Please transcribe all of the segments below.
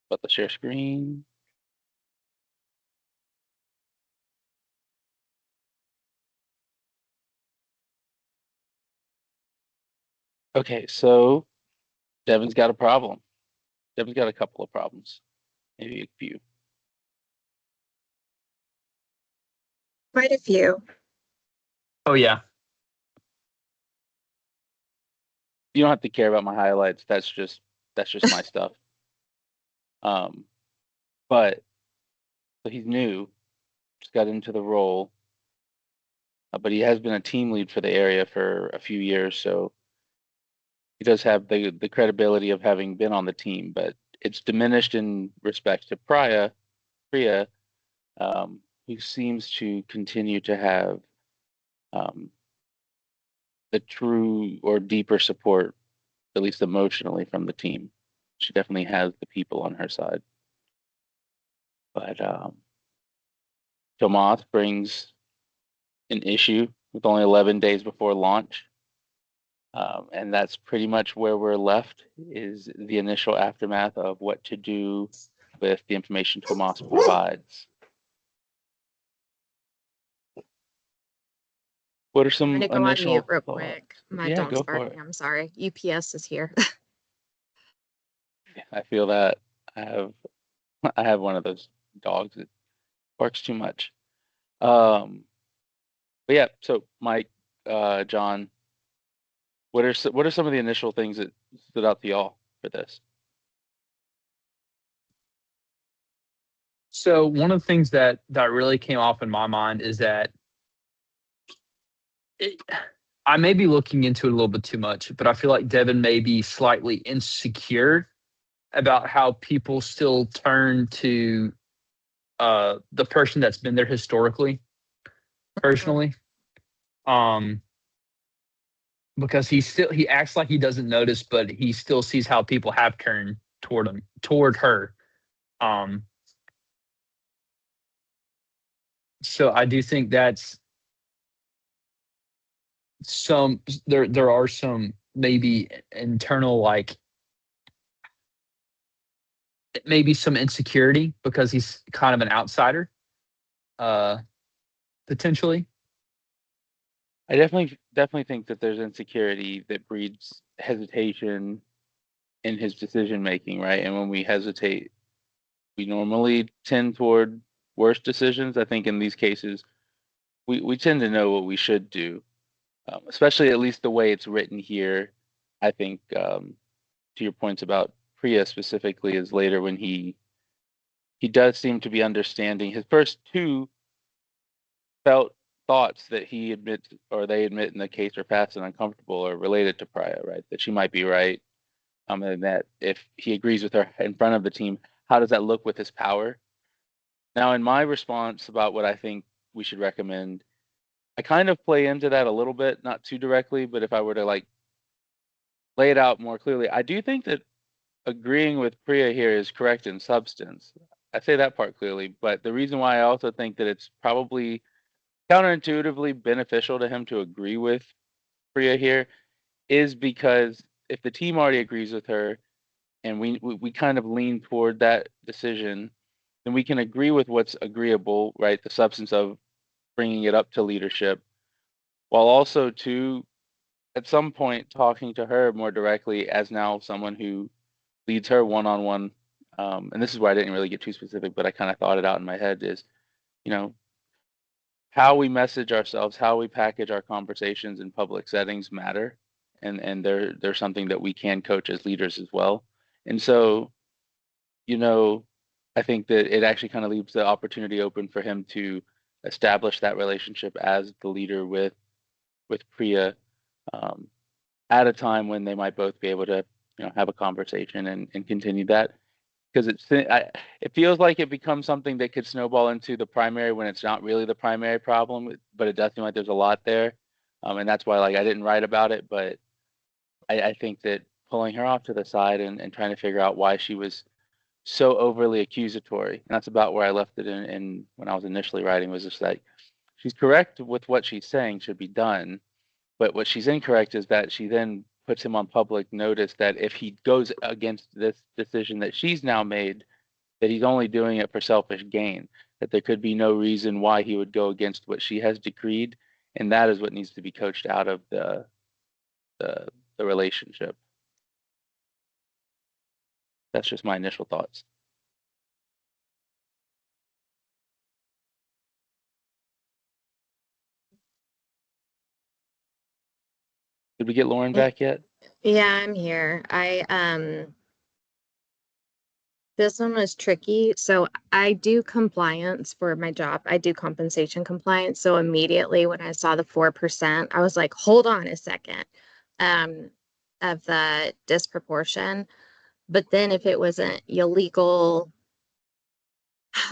But the share screen. Okay, so Devin's got a problem. Devin's got a couple of problems, maybe a few. Quite a few. Oh yeah. You don't have to care about my highlights. That's just my stuff. But so he's new, just got into the role, but he has been a team lead for the area for a few years, so he does have the credibility of having been on the team, but it's diminished in respect to Priya, who seems to continue to have the true or deeper support, at least emotionally, from the team. She definitely has the people on her side. But Tomas brings an issue with only 11 days before launch. And that's pretty much where we're left, is the initial aftermath of what to do with the information Tomas provides. What are some I'm gonna go on initial mute real thoughts? quick. My Yeah, dog's go for barking. it. I'm sorry. UPS is here. I feel that I have I have one of those dogs that barks too much. But yeah, so Mike, John, what are some of the initial things that stood out to y'all for this? So one of the things that really came off in my mind is that I may be looking into it a little bit too much, but I feel like Devin may be slightly insecure about how people still turn to the person that's been there historically, personally. Because he acts like he doesn't notice, but he still sees how people have turned toward her. So I do think that's there are some maybe internal, like maybe some insecurity because he's kind of an outsider, potentially. I definitely think that there's insecurity that breeds hesitation in his decision making, right? And when we hesitate, we normally tend toward worse decisions. I think in these cases, we tend to know what we should do, especially at least the way it's written here. I think to your points about Priya specifically is later when he does seem to be understanding. His first two felt thoughts that he admits or they admit in the case are fast and uncomfortable or related to Priya, right? That she might be right. And that if he agrees with her in front of the team, how does that look with his power? Now, in my response about what I think we should recommend, I kind of play into that a little bit, not too directly, but if I were to like lay it out more clearly, I do think that agreeing with Priya here is correct in substance. I say that part clearly, but the reason why I also think that it's probably counterintuitively beneficial to him to agree with Priya here is because if the team already agrees with her and we kind of lean toward that decision, then we can agree with what's agreeable, right? The substance of bringing it up to leadership, while also to at some point talking to her more directly as now someone who leads her one on one. And this is where I didn't really get too specific, but I kind of thought it out in my head is, you know, how we message ourselves, how we package our conversations in public settings matter, and they're something that we can coach as leaders as well. And so, you know, I think that it actually kind of leaves the opportunity open for him to establish that relationship as the leader with Priya, um, at a time when they might both be able to, have a conversation and continue that. Because it feels like it becomes something that could snowball into the primary when it's not really the primary problem, but it does seem like there's a lot there, and that's why like I didn't write about it, but I think that pulling her off to the side and trying to figure out why she was so overly accusatory, and that's about where I left it in when I was initially writing, was just like she's correct with what she's saying should be done, but what she's incorrect is that she then puts him on public notice that if he goes against this decision that she's now made, that he's only doing it for selfish gain, that there could be no reason why he would go against what she has decreed, and that is what needs to be coached out of the, the relationship. That's just my initial thoughts. Did we get Lauren back yet? Yeah, I'm here. This one was tricky. So I do compliance for my job. I do compensation compliance. So immediately when I saw the 4%, I was like, hold on a second, um, of the disproportion. But then if it was an illegal,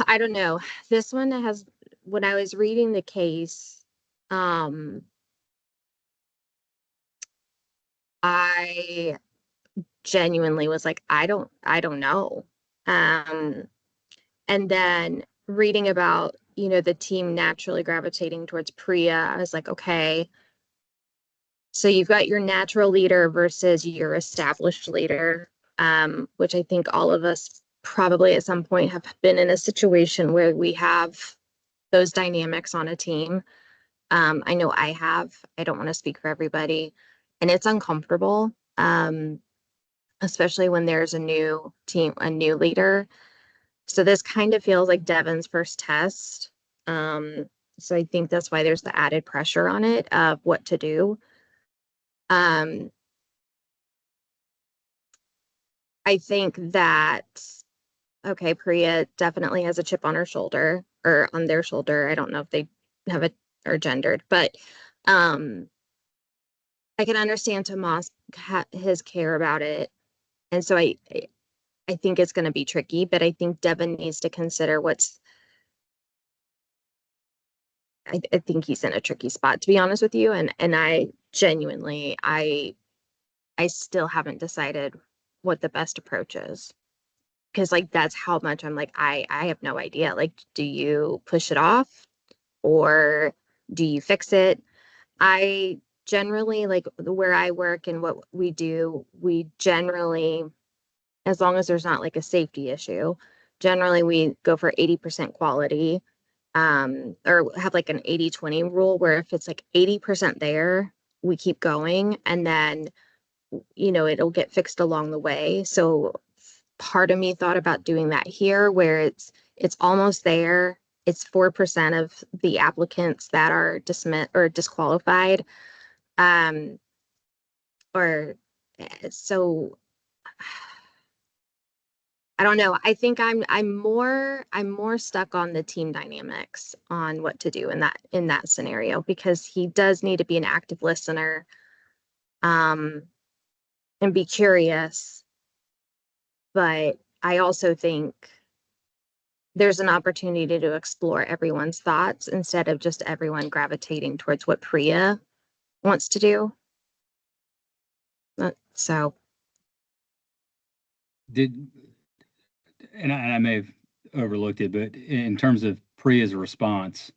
I don't know. This one has, when I was reading the case, um, I genuinely was like, I don't know. Um, and then reading about, the team naturally gravitating towards Priya, I was like, okay, so you've got your natural leader versus your established leader, which I think all of us probably at some point have been in a situation where we have those dynamics on a team. I know I have. I don't want to speak for everybody, and it's uncomfortable. Especially when there's a new team, a new leader. So this kind of feels like Devin's first test. So I think that's why there's the added pressure on it of what to do. Um, I think that, okay, Priya definitely has a chip on her shoulder or on their shoulder. I don't know if they have it or gendered, but I can understand Tomas his care about it. And so I think it's going to be tricky, but I think Devin needs to consider I think he's in a tricky spot, to be honest with you. And I genuinely, I still haven't decided what the best approach is. Because like that's how much I'm like, I have no idea. Like, do you push it off or do you fix it? I generally like where I work and what we do, we generally, as long as there's not like a safety issue, generally we go for 80% quality, or have like an 80-20 rule where if it's like 80% there, we keep going and then, it'll get fixed along the way. So part of me thought about doing that here where it's almost there. It's 4% of the applicants that are dismissed or disqualified. Um, or so I don't know. I think I'm more stuck on the team dynamics on what to do in that scenario because he does need to be an active listener, um, and be curious. But I also think there's an opportunity to explore everyone's thoughts instead of just everyone gravitating towards what Priya wants to do. So Did and I may have overlooked it, but in terms of Priya's response,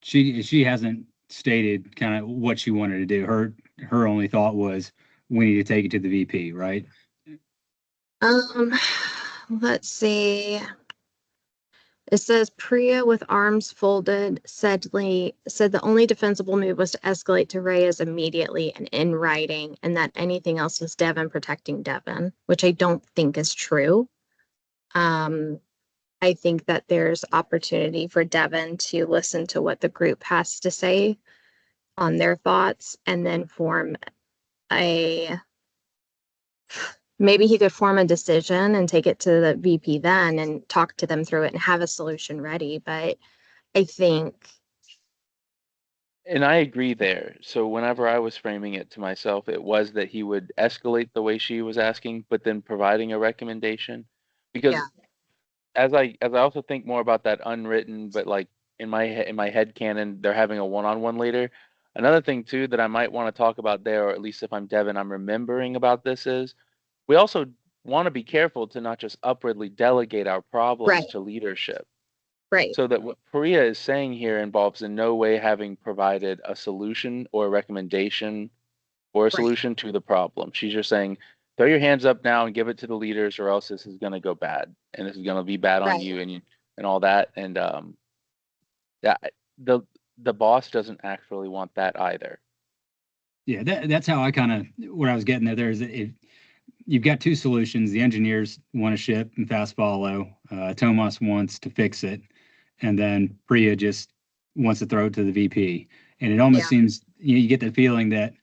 she hasn't stated kind of what she wanted to do. Her only thought was we need to take it to the VP, right? um let's see. It says Priya with arms folded said the only defensible move was to escalate to Reyes immediately and in writing, and that anything else was Devin protecting Devin, which I don't think is true. I think that there's opportunity for Devin to listen to what the group has to say on their thoughts and then maybe he could form a decision and take it to the VP then and talk to them through it and have a solution ready. But I think, And I agree there. So whenever I was framing it to myself, it was that he would escalate the way she was asking, but then providing a recommendation. yeah, Because as I also think more about that unwritten, but like in my head canon, they're having a one-on-one later. Another thing too that I might want to talk about there, or at least if I'm Devin, I'm remembering about this is we also want to be careful to not just upwardly delegate our problems right, to leadership. right, So that what Priya is saying here involves in no way having provided a solution or a recommendation or a right, solution to the problem. She's just saying throw your hands up now and give it to the leaders, or else this is going to go bad, and this is going to be bad on Right. you and all that. And yeah, the boss doesn't actually want that either. Yeah, that's how I kind of what I was getting there. There is if you've got two solutions. The engineers want to ship and fast follow. Tomas wants to fix it, and then Priya just wants to throw it to the VP. And it almost seems you get the feeling that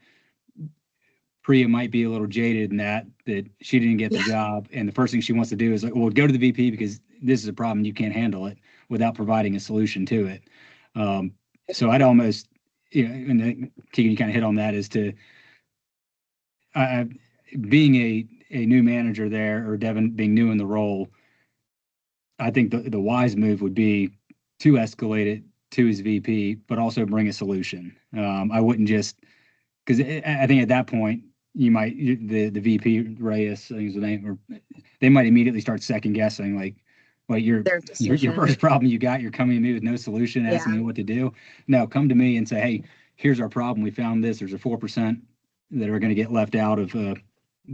Priya might be a little jaded in that she didn't get the job, and the first thing she wants to do is like, well, go to the VP because this is a problem, you can't handle it without providing a solution to it. So I'd almost, and Keegan, you kind of hit on that, is to being a new manager there, or Devin being new in the role. I think the wise move would be to escalate it to his VP, but also bring a solution. I wouldn't just, because I think at that point you might, the VP Reyes, I think is the name, or they might immediately start second guessing, like, well, your first problem you got, you're coming to me with no solution, asking me what to do. No, come to me and say, hey, here's our problem. We found this. There's a 4% that are going to get left out of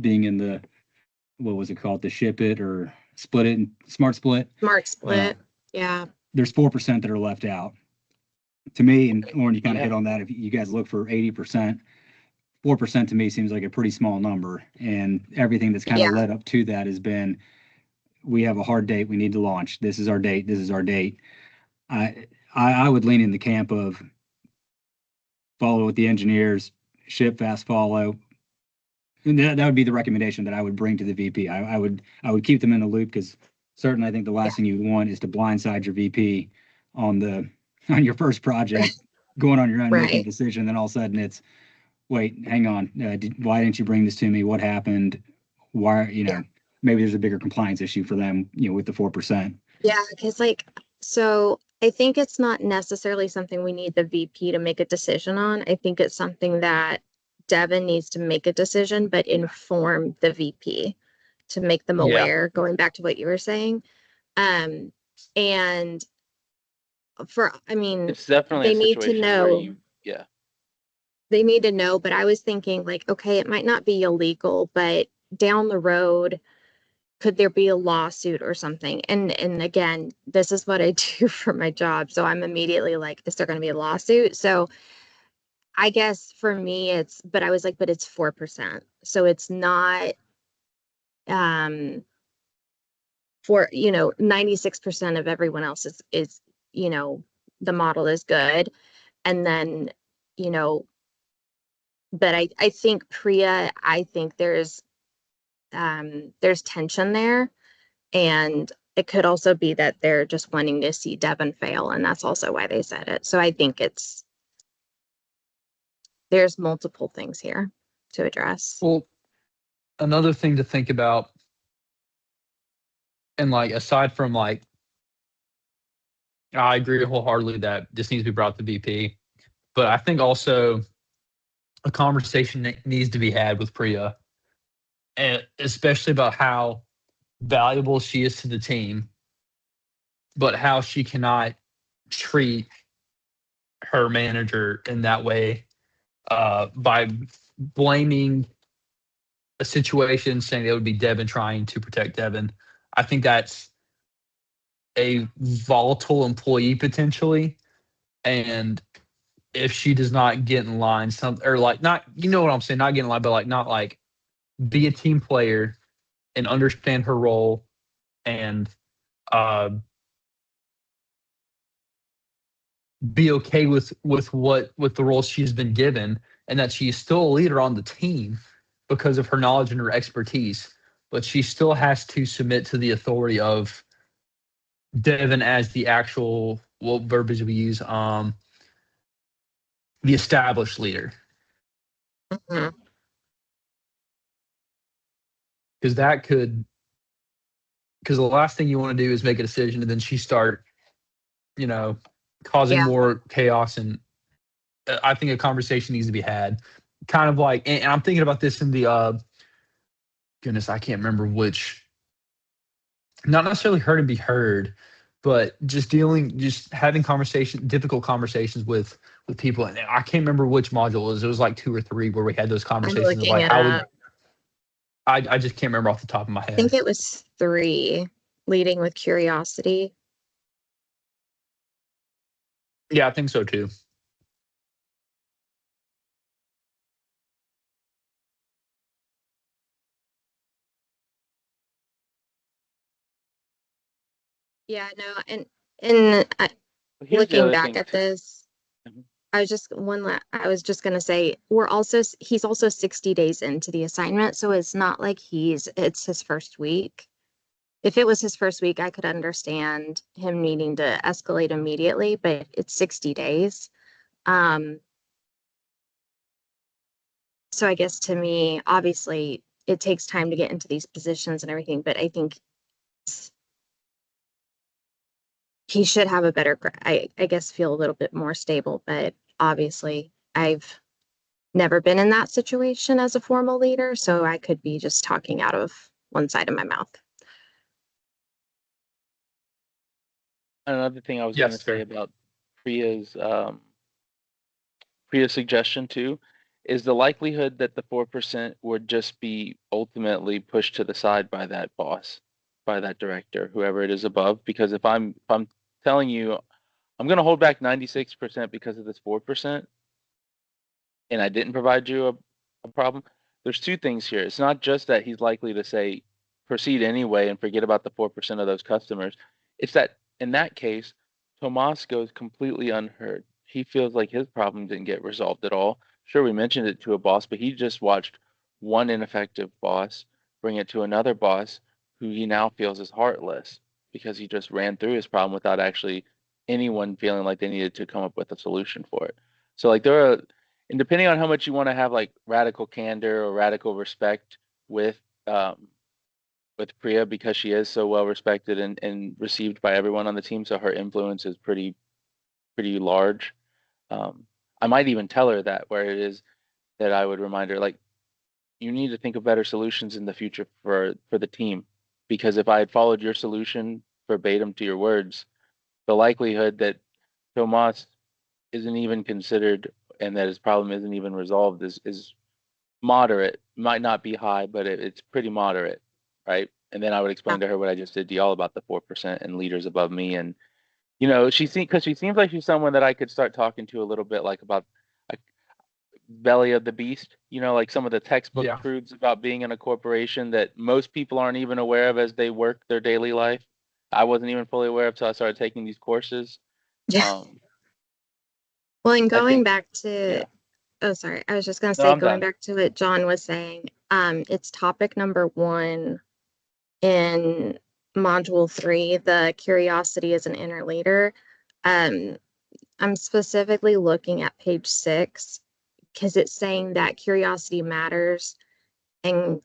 being in the, what was it called, the ship it or split it, and smart split. Yeah. There's 4% that are left out. To me, and Lauren, you kind of hit on that. If you guys look for 80%, 4% to me seems like a pretty small number. And everything that's kind of led up to that has been, we have a hard date. We need to launch. This is our date. This is our date. I would lean in the camp of follow with the engineers, ship, fast follow. And that would be the recommendation that I would bring to the VP. I would keep them in the loop, because certainly I think the last thing you would want is to blindside your VP on your first project, going on your own, making a decision. Then all of a sudden it's, wait, hang on. Why didn't you bring this to me? What happened? Why, maybe there's a bigger compliance issue for them, with the 4%. Yeah, because so I think it's not necessarily something we need the VP to make a decision on. I think it's something that Devin needs to make a decision, but inform the VP to make them aware, going back to what you were saying. And it's definitely they need to know. They need to know, but I was thinking, like, okay, it might not be illegal, but down the road, could there be a lawsuit or something? And again, this is what I do for my job. So I'm immediately like, is there going to be a lawsuit? So I guess for me but I was like, but it's 4%. So it's not, for, 96% of everyone else is, the model is good. And then, but I think Priya, I think there's tension there, and it could also be that they're just wanting to see Devin fail, and that's also why they said it. So I think there's multiple things here to address. Well, another thing to think about, and aside from I agree wholeheartedly that this needs to be brought to VP, but I think also a conversation that needs to be had with Priya, and especially about how valuable she is to the team, but how she cannot treat her manager in that way, by blaming a situation, saying it would be Devin trying to protect Devin. I think that's a volatile employee potentially, and if she does not get in line, not, you know what I'm saying, not get in line, but not be a team player and understand her role, and be okay with the role she's been given, and that she's still a leader on the team because of her knowledge and her expertise, but she still has to submit to the authority of Devin as the actual, what verbiage we use, the established leader. Mm-hmm. Because the last thing you want to do is make a decision and then she start, causing more chaos. And I think a conversation needs to be had. Kind of and I'm thinking about this in the, goodness, I can't remember which, not necessarily heard and be heard, but just having difficult conversations with people. And I can't remember which module it was. It was 2 or 3 where we had those conversations. I just can't remember off the top of my I head. think it was 3, leading with curiosity. Yeah, I think so too. Yeah, no, and But here's the looking other back thing at too. this, Mhm. I was just gonna say he's also 60 days into the assignment, so it's not like it's his first week. If it was his first week, I could understand him needing to escalate immediately, but it's 60 days. So I guess to me, obviously, it takes time to get into these positions and everything, but I think he should have a better, I guess, feel a little bit more stable, but obviously, I've never been in that situation as a formal leader, so I could be just talking out of one side of my mouth. Another thing I was Yes, gonna say sir. about Priya's Priya's suggestion too is the likelihood that the 4% would just be ultimately pushed to the side by that boss, by that director, whoever it is above. Because if I'm telling you I'm gonna hold back 96% because of this 4%, and I didn't provide you a problem, there's two things here. It's not just that he's likely to say proceed anyway and forget about the 4% of those customers. It's that in that case, Tomas goes completely unheard. He feels like his problem didn't get resolved at all. Sure, we mentioned it to a boss, but he just watched one ineffective boss bring it to another boss who he now feels is heartless because he just ran through his problem without actually anyone feeling like they needed to come up with a solution for it. So like there are, and depending on how much you want to have like radical candor or radical respect with um with Priya, because she is so well respected and received by everyone on the team, so her influence is pretty large. Um, I might even tell her that where it is that I would remind her like you need to think of better solutions in the future for the team, because if I had followed your solution verbatim to your words, the likelihood that Tomas isn't even considered and that his problem isn't even resolved is moderate. Might not be high, but it's pretty moderate, right? And then I would Yeah. explain to her what I just did to y'all about the 4% and leaders above me. And you know, because she seems like she's someone that I could start talking to a little bit like about like belly of the beast, you know, like some of the textbook Yeah. truths about being in a corporation that most people aren't even aware of as they work their daily life. I wasn't even fully aware of till I started taking these courses. Yeah. Um, Well, and I going think, back yeah. to, oh, sorry, I was just gonna No, say, I'm going done. back to what John was saying, it's topic number 1 in module 3, the curiosity as an inner leader. Um, I'm specifically looking at page 6 because it's saying that curiosity matters, and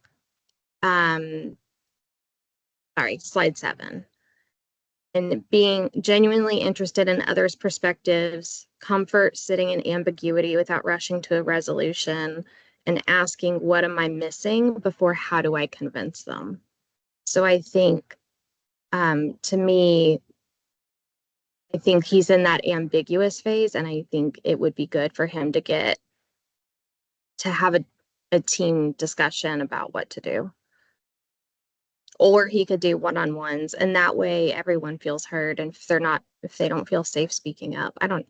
sorry, slide 7. And being genuinely interested in others' perspectives, comfort sitting in ambiguity without rushing to a resolution, and asking, what am I missing before how do I convince them? So I think, to me, I think he's in that ambiguous phase, and I think it would be good for him to have a team discussion about what to do. Or he could do one-on-ones, and that way everyone feels heard. And if they don't feel safe speaking up, I don't.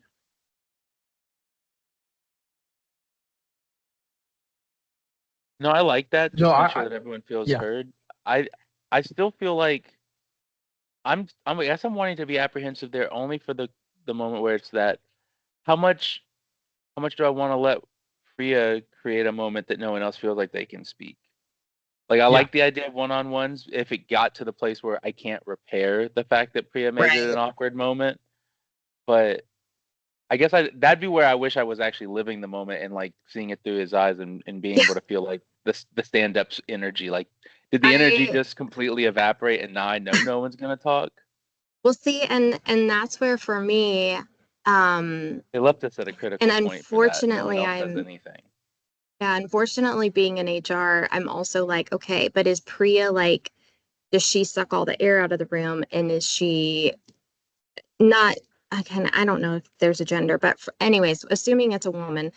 No, I like that. No, Just make sure that everyone feels yeah. heard. I I still feel like I guess I'm wanting to be apprehensive there only for the moment where it's that how much how much do I want to let Priya create a moment that no one else feels like they can speak? Like I Yeah. like the idea of one-on-ones if it got to the place where I can't repair the fact that Priya made it Right. an awkward moment. But I guess that'd be where I wish I was actually living the moment and like seeing it through his eyes and being Yeah. able to feel like the stand-up's energy. Like, did the energy I just completely evaporate and now I know no one's gonna talk? will see, and that's where for me, They left us at a and critical point for that. No one unfortunately, else says anything. yeah, unfortunately, being in HR, I'm also like, okay, but is Priya like, does she suck all the air out of the room, and is she not? I don't know if there's a gender, but anyways, assuming it's a woman,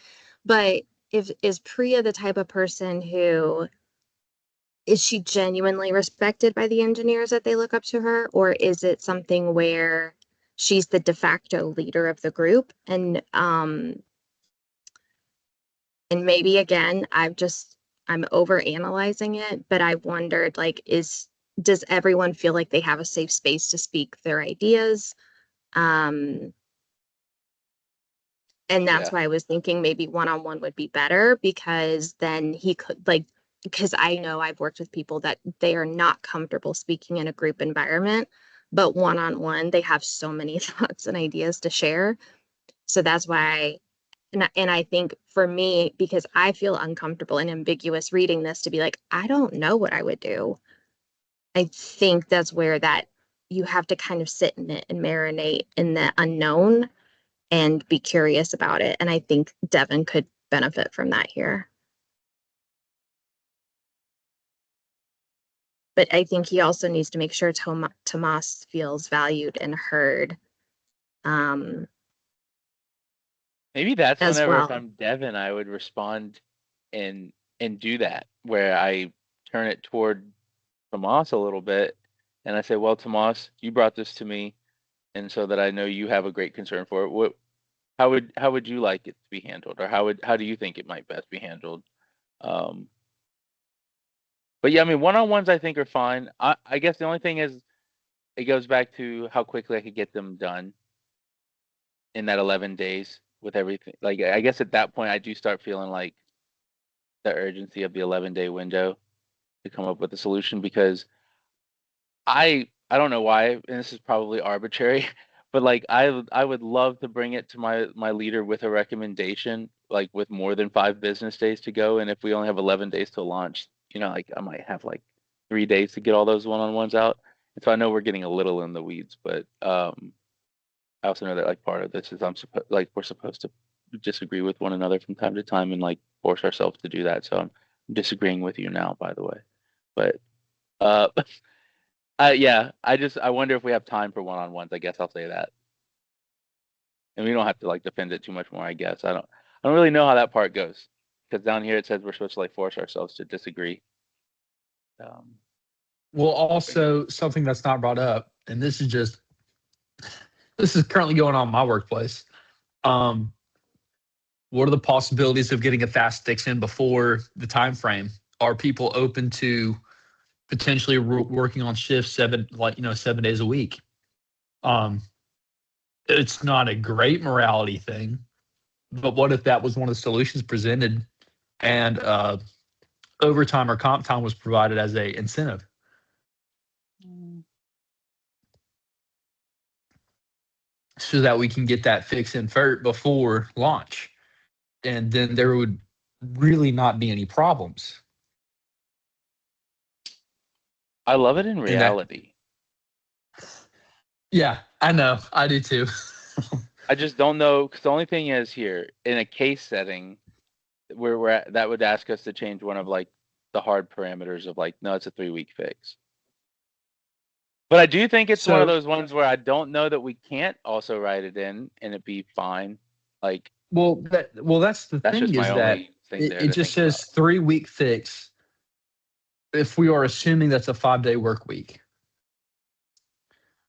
but if is Priya the type of person who is she genuinely respected by the engineers that they look up to her, or is it something where she's the de facto leader of the group? And maybe again, I'm over analyzing it, but I wondered, like, does everyone feel like they have a safe space to speak their ideas? And that's Yeah. why I was thinking maybe one-on-one would be better, because then he could, like, because I know I've worked with people that they are not comfortable speaking in a group environment, but one-on-one, they have so many thoughts and ideas to share. So that's why, and I think for me, because I feel uncomfortable and ambiguous reading this, to be like, I don't know what I would do. I think that's where that you have to kind of sit in it and marinate in the unknown and be curious about it. And I think Devin could benefit from that here. But I think he also needs to make sure Tomas feels valued and heard, Maybe that's as whenever if well. I'm Devin, I would respond and do that, where I turn it toward Tomas a little bit, and I say, "Well, Tomas, you brought this to me, and so that I know you have a great concern for it. How would you like it to be handled, or how do you think it might best be handled?" Um, but yeah, I mean, one-on-ones I think are fine. I guess the only thing is it goes back to how quickly I could get them done in that 11 days with everything. Like, I guess at that point, I do start feeling like the urgency of the 11-day window to come up with a solution, because I don't know why, and this is probably arbitrary, but like I would love to bring it to my leader with a recommendation, like with more than 5 business days to go, and if we only have 11 days to launch, like I might have like 3 days to get all those one-on-ones out. And so I know we're getting a little in the weeds, but I also know that like part of this is we're supposed to disagree with one another from time to time and like force ourselves to do that. So I'm disagreeing with you now, by the way. But uh, yeah, I wonder if we have time for one-on-ones. I guess I'll say that, and we don't have to like defend it too much more. I guess I don't really know how that part goes, because down here it says we're supposed to like force ourselves to disagree. Well, also something that's not brought up, and this is currently going on in my workplace. Um, what are the possibilities of getting a fast fix in before the time frame? Are people open to potentially working on shifts 7 days a week? It's not a great morality thing, but what if that was one of the solutions presented, and overtime or comp time was provided as a incentive? So that we can get that fix in before launch, and then there would really not be any problems. I love it in And that, reality. yeah, I know, I do too. I just don't know, because the only thing is here in a case setting where we're at, that would ask us to change one of like the hard parameters of like, no, it's a 3-week fix. But I do think it's one of So, those ones where I don't know that we can't also write it in and it be fine. Like, that's the that's just thing, my is that only thing there it to just think about. says 3-week fix if we are assuming that's a 5-day work week.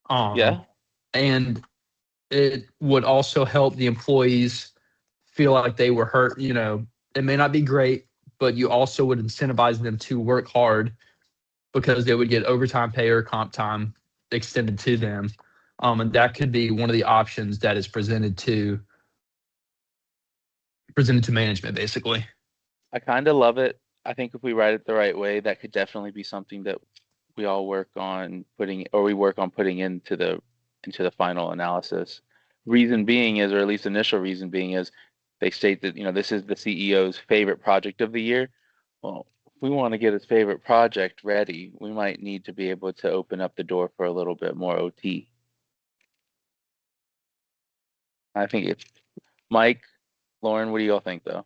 Yeah. And it would also help the employees feel like they were heard. It may not be great, but you also would incentivize them to work hard, because they would get overtime pay or comp time extended to them. And that could be one of the options that is presented to management, basically. I kind of love it. I think if we write it the right way, that could definitely be something that we all work on putting, or we work on putting into the final analysis. Reason being is, or at least initial reason being is, they state that this is the CEO's favorite project of the year. Well, if we want to get his favorite project ready, we might need to be able to open up the door for a little bit more OT. I think it's Mike, Lauren, what do you all think though?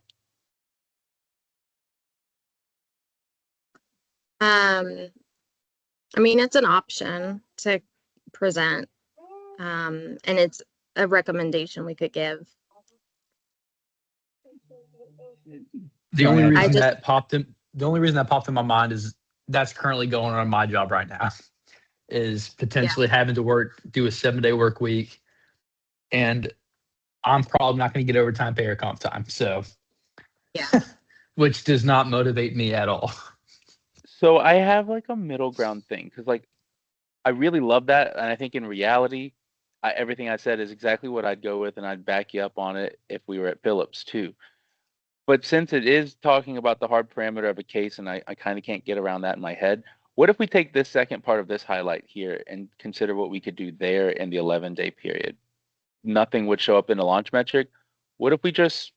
I mean, it's an option to present, and it's a recommendation we could give. The only reason that popped in my mind is that's currently going on in my job right now, is potentially having to do a 7-day work week, and I'm probably not going to get overtime pay or comp time. So, Yeah. which does not motivate me at all. So I have like a middle ground thing because like I really love that, and I think in reality, everything I said is exactly what I'd go with, and I'd back you up on it if we were at Phillips too. But since it is talking about the hard parameter of a case, and I kind of can't get around that in my head, what if we take this second part of this highlight here and consider what we could do there in the 11-day period? Nothing would show up in the launch metric. What if we just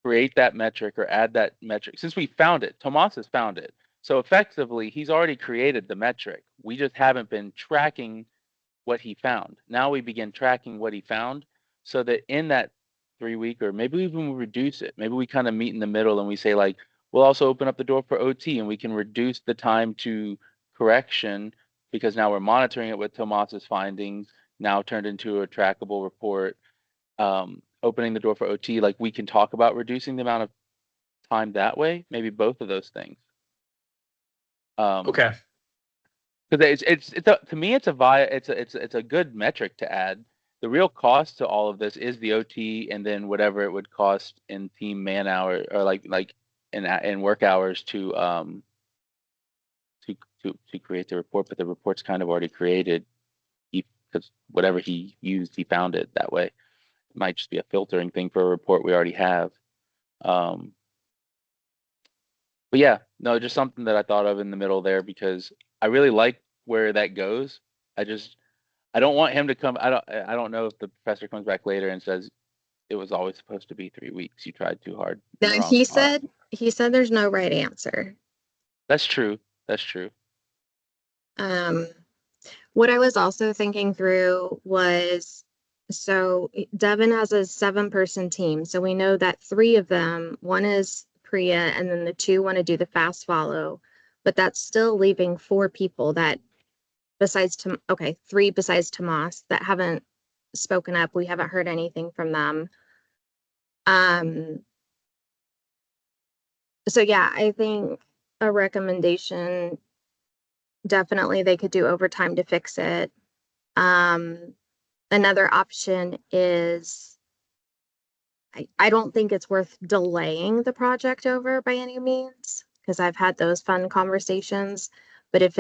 create that metric or add that metric? Since we found it, Tomas has found it. So effectively, he's already created the metric. We just haven't been tracking what he found. Now we begin tracking what he found so that in that 3 week, or maybe even we reduce it. Maybe we kind of meet in the middle and we say like, we'll also open up the door for OT and we can reduce the time to correction because now we're monitoring it with Tomas's findings, now turned into a trackable report. Opening the door for OT, like we can talk about reducing the amount of time that way, maybe both of those things. Okay. Because to me it's a good metric to add. The real cost to all of this is the OT and then whatever it would cost in team man hour or like in work hours to create the report, but the report's kind of already created because whatever he used, he found it that way. It might just be a filtering thing for a report we already have. But yeah, no, just something that I thought of in the middle there because I really like where that goes. I don't want him to come. I don't know if the professor comes back later and says it was always supposed to be 3 weeks. You tried too hard. in No, the wrong spot." he said there's no right answer. That's true. That's true. What I was also thinking through was, so Devin has a 7-person team. So we know that 3 of them, one is Priya, and then the 2 want to do the fast follow. But that's still leaving 4 people that besides 3 besides Tomas that haven't spoken up. We haven't heard anything from them. So yeah, I think a recommendation, definitely they could do overtime to fix it. Another option is I don't think it's worth delaying the project over by any means because I've had those fun conversations. But if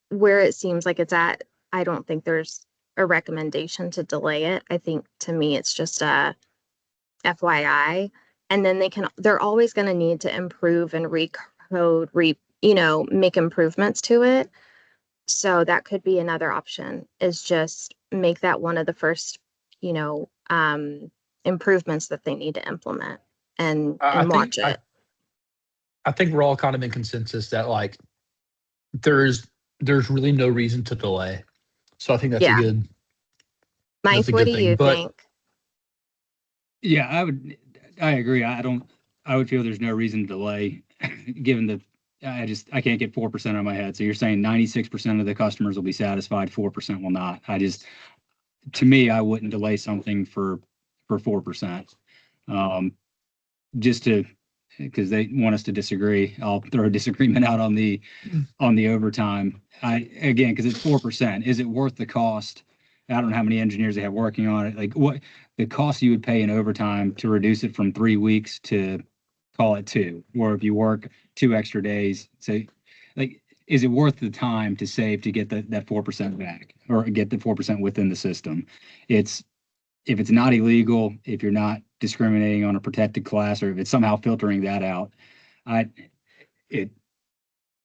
where it seems like it's at, I don't think there's a recommendation to delay it. I think to me it's just a FYI. And then they're always going to need to improve and recode, make improvements to it. So that could be another option, is just make that one of the first, improvements that they need to implement and watch it. I think we're all kind of in consensus that like there's really no reason to delay. So I think that's a good. Mike, what do you think? Yeah, I agree. I would feel there's no reason to delay given that I can't get 4% on my head. So you're saying 96% of the customers will be satisfied, 4% will not. To me, I wouldn't delay something for 4%. Because they want us to disagree. I'll throw a disagreement out on the overtime. Because it's 4%. Is it worth the cost? I don't know how many engineers they have working on it. Like what the cost you would pay in overtime to reduce it from 3 weeks to call it 2, or if you work 2 extra days, say, like, is it worth the time to save to get that 4% back or get the 4% within the system? If it's not illegal, if you're not discriminating on a protected class, or if it's somehow filtering that out,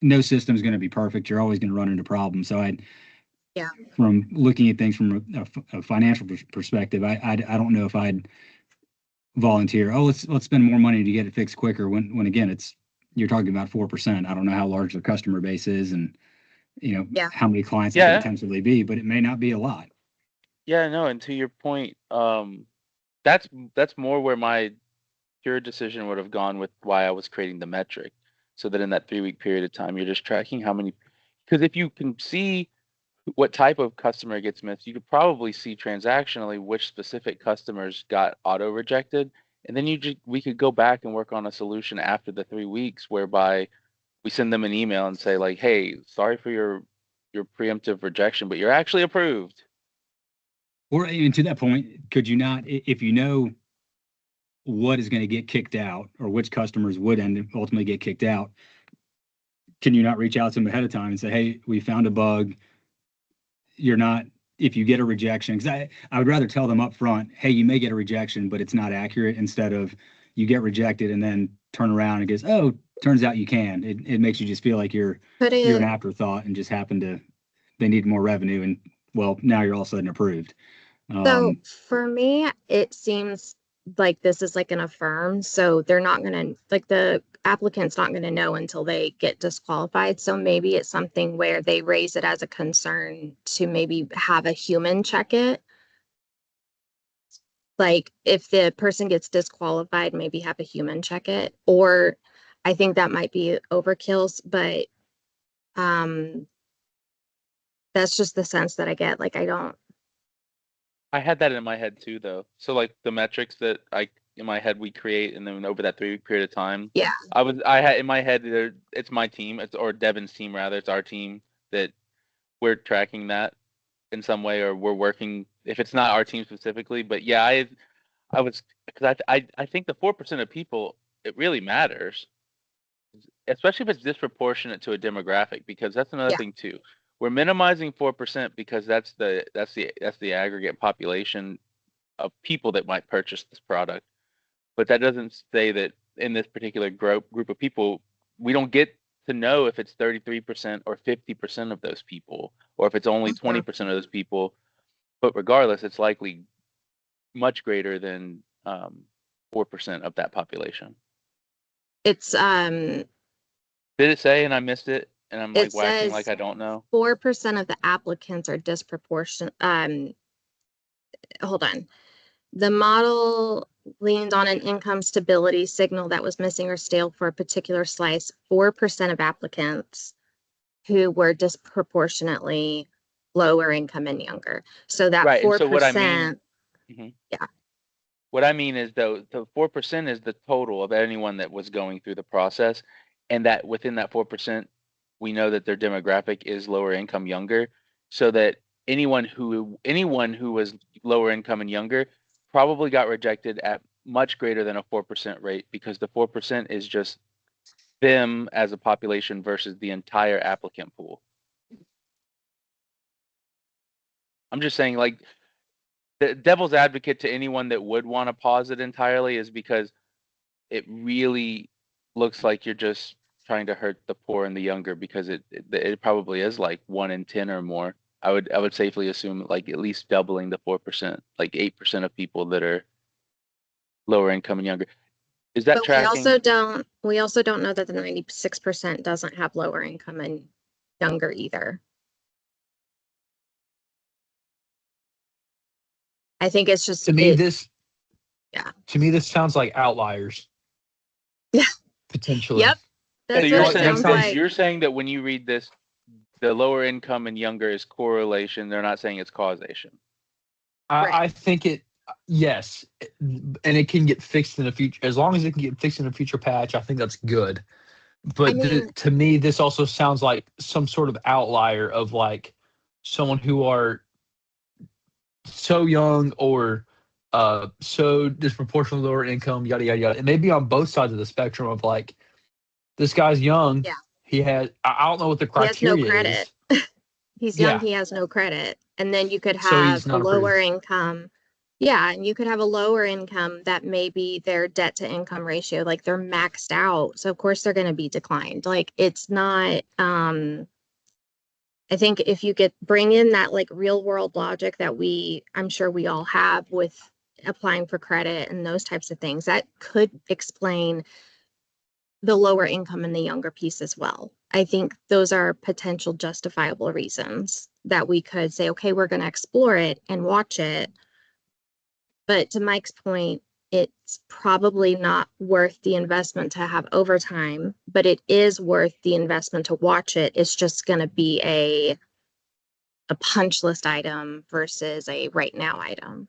no system is going to be perfect. You're always going to run into problems. So from looking at things from a financial perspective, I don't know if I'd volunteer. Oh, let's spend more money to get it fixed quicker. When again, you're talking about 4%. I don't know how large the customer base is, and how many clients it could potentially be, but it may not be a lot. Yeah, no, and to your point, that's more where my pure decision would have gone with why I was creating the metric, so that in that 3-week period of time, you're just tracking how many. Because if you can see what type of customer gets missed, you could probably see transactionally which specific customers got auto rejected, and then we could go back and work on a solution after the 3 weeks whereby we send them an email and say like, hey, sorry for your preemptive rejection, but you're actually approved. Or even to that point, could you not, if you know what is going to get kicked out or which customers would ultimately get kicked out, can you not reach out to them ahead of time and say, hey, we found a bug. You're not, if you get a rejection, because I would rather tell them up front, hey, you may get a rejection, but it's not accurate, instead of you get rejected and then turn around and goes, oh, turns out you can. It makes you just feel like you're an afterthought and just they need more revenue. And well, now you're all of a sudden approved. So for me, it seems like this is like an affirm. So they're not going to, like, the applicant's not going to know until they get disqualified. So maybe it's something where they raise it as a concern to maybe have a human check it. Like if the person gets disqualified, maybe have a human check it. Or I think that might be overkills, but that's just the sense that I get. Like I had that in my head too, though. So like the metrics that in my head we create, and then over that 3-week period of time, yeah. I had in my head it's my team, or Devin's team rather, it's our team that we're tracking that in some way, or we're working. If it's not our team specifically, but yeah, I was, because I think the 4% of people, it really matters, especially if it's disproportionate to a demographic, because that's another Yeah. thing too. We're minimizing 4% because that's the aggregate population of people that might purchase this product. But that doesn't say that in this particular group of people, we don't get to know if it's 33% or 50% of those people, or if it's only 20% of those people. But regardless, it's likely much greater than 4% of that population. It's Did it say, and I missed it, and I'm like whacking like I don't know? 4% of the applicants are disproportionate. Hold on. The model leaned on an income stability signal that was missing or stale for a particular slice. 4% of applicants who were disproportionately lower income and younger. So that Right. 4%. And so what I mean, yeah. What I mean is, though, the 4% is the total of anyone that was going through the process, and that within that 4%, we know that their demographic is lower income, younger, so that anyone who was lower income and younger probably got rejected at much greater than a 4% rate, because the 4% is just them as a population versus the entire applicant pool. I'm just saying, like, the devil's advocate to anyone that would want to pause it entirely is because it really looks like you're just trying to hurt the poor and the younger, because it probably is like 1 in 10 or more. I would safely assume like at least doubling the 4%, like 8% of people that are lower income and younger. Is that But tracking? we also don't know that the 96% doesn't have lower income and younger either. I think it's just to me this sounds like outliers. Yeah. Potentially. Yep. That's So what it sounds like. you're saying that when you read this, the lower income and younger is correlation. They're not saying it's causation. I think yes, and it can get fixed in the future. As long as it can get fixed in a future patch, I think that's good. But to me, this also sounds like some sort of outlier of like someone who are so young or so disproportionately lower income, yada yada yada. It may be on both sides of the spectrum of like, this guy's young. Yeah. He has, I don't know what the criteria he has no credit. is. He's young, he has no credit. And then you could So have he's a not lower approved. income. Yeah, and you could have a lower income that maybe their debt to income ratio, like they're maxed out. So of course they're going to be declined. Like it's not, I think if you bring in that like real world logic that I'm sure we all have with applying for credit and those types of things, that could explain the lower income and the younger piece as well. I think those are potential justifiable reasons that we could say, okay, we're going to explore it and watch it. But to Mike's point, it's probably not worth the investment to have overtime, but it is worth the investment to watch it. It's just going to be a punch list item versus a right now item.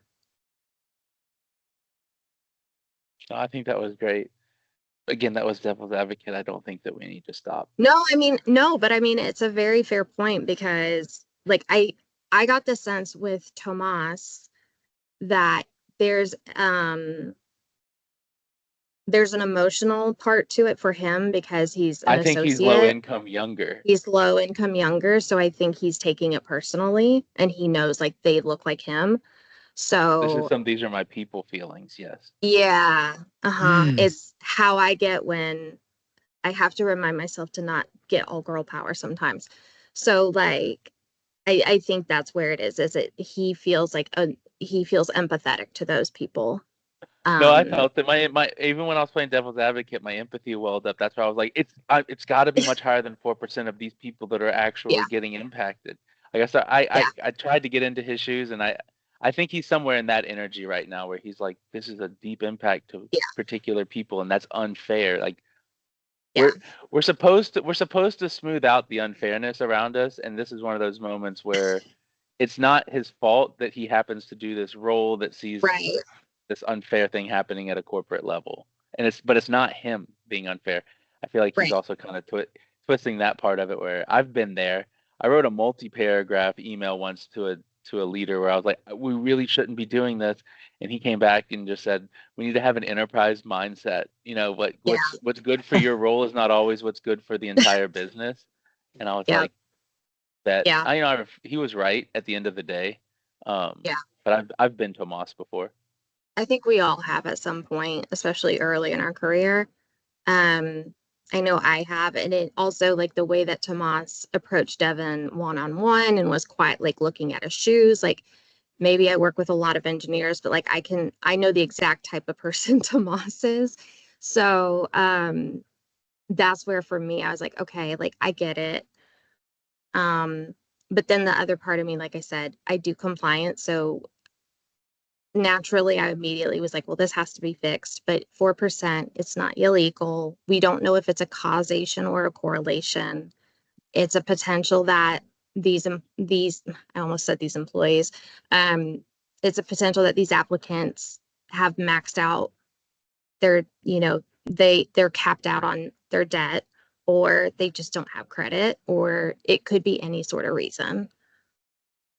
I think that was great. again, that was devil's advocate. I don't think that we need to stop. No, I mean, no, but I mean, it's a very fair point because like I got the sense with Tomas that there's um there's an emotional part to it for him because he's an I think he's low associate. income younger. He's low income younger, so I think he's taking it personally and he knows like they look like him. So These are my people feelings, yes. yeah, uh-huh. Mm. It's how I get when I have to remind myself to not get all girl power sometimes. So like I think that's where it is it he feels like he feels empathetic to those people. No, I Um felt that my even when I was playing devil's advocate, my empathy welled up. That's why I was like, it's got to be much higher than 4% of these people that are actually yeah, getting impacted. I guess I yeah, I tried to get into his shoes, and I think he's somewhere in that energy right now where he's like, this is a deep impact to yeah, particular people, and that's unfair. Like yeah, we're we're supposed to smooth out the unfairness around us, and this is one of those moments where it's not his fault that he happens to do this role that sees right, this unfair thing happening at a corporate level, and it's not him being unfair. I feel like he's right. also kind of twisting that part of it where I've been there. I wrote a multi-paragraph email once to a leader where I was like, we really shouldn't be doing this, and he came back and just said, we need to have an enterprise mindset. Yeah, What's good for your role is not always what's good for the entire business. And I was yeah, like, that yeah, he was right at the end of the day. Um, yeah. but I've been Tomas before. I think we all have at some point, especially early in our career. Um, I know I have, and it also like the way that Tomas approached Devin one on one and was quite like looking at his shoes. Like maybe I work with a lot of engineers, but like I know the exact type of person Tomas is. So that's where for me I was like, okay, like I get it. Um, but then the other part of me, like I said, I do compliance, so naturally I immediately was like, well, this has to be fixed. But 4%, it's not illegal. We don't know if it's a causation or a correlation. It's a potential that these I almost said these employees, um, it's a potential that these applicants have maxed out their, they're capped out on their debt, or they just don't have credit, or it could be any sort of reason.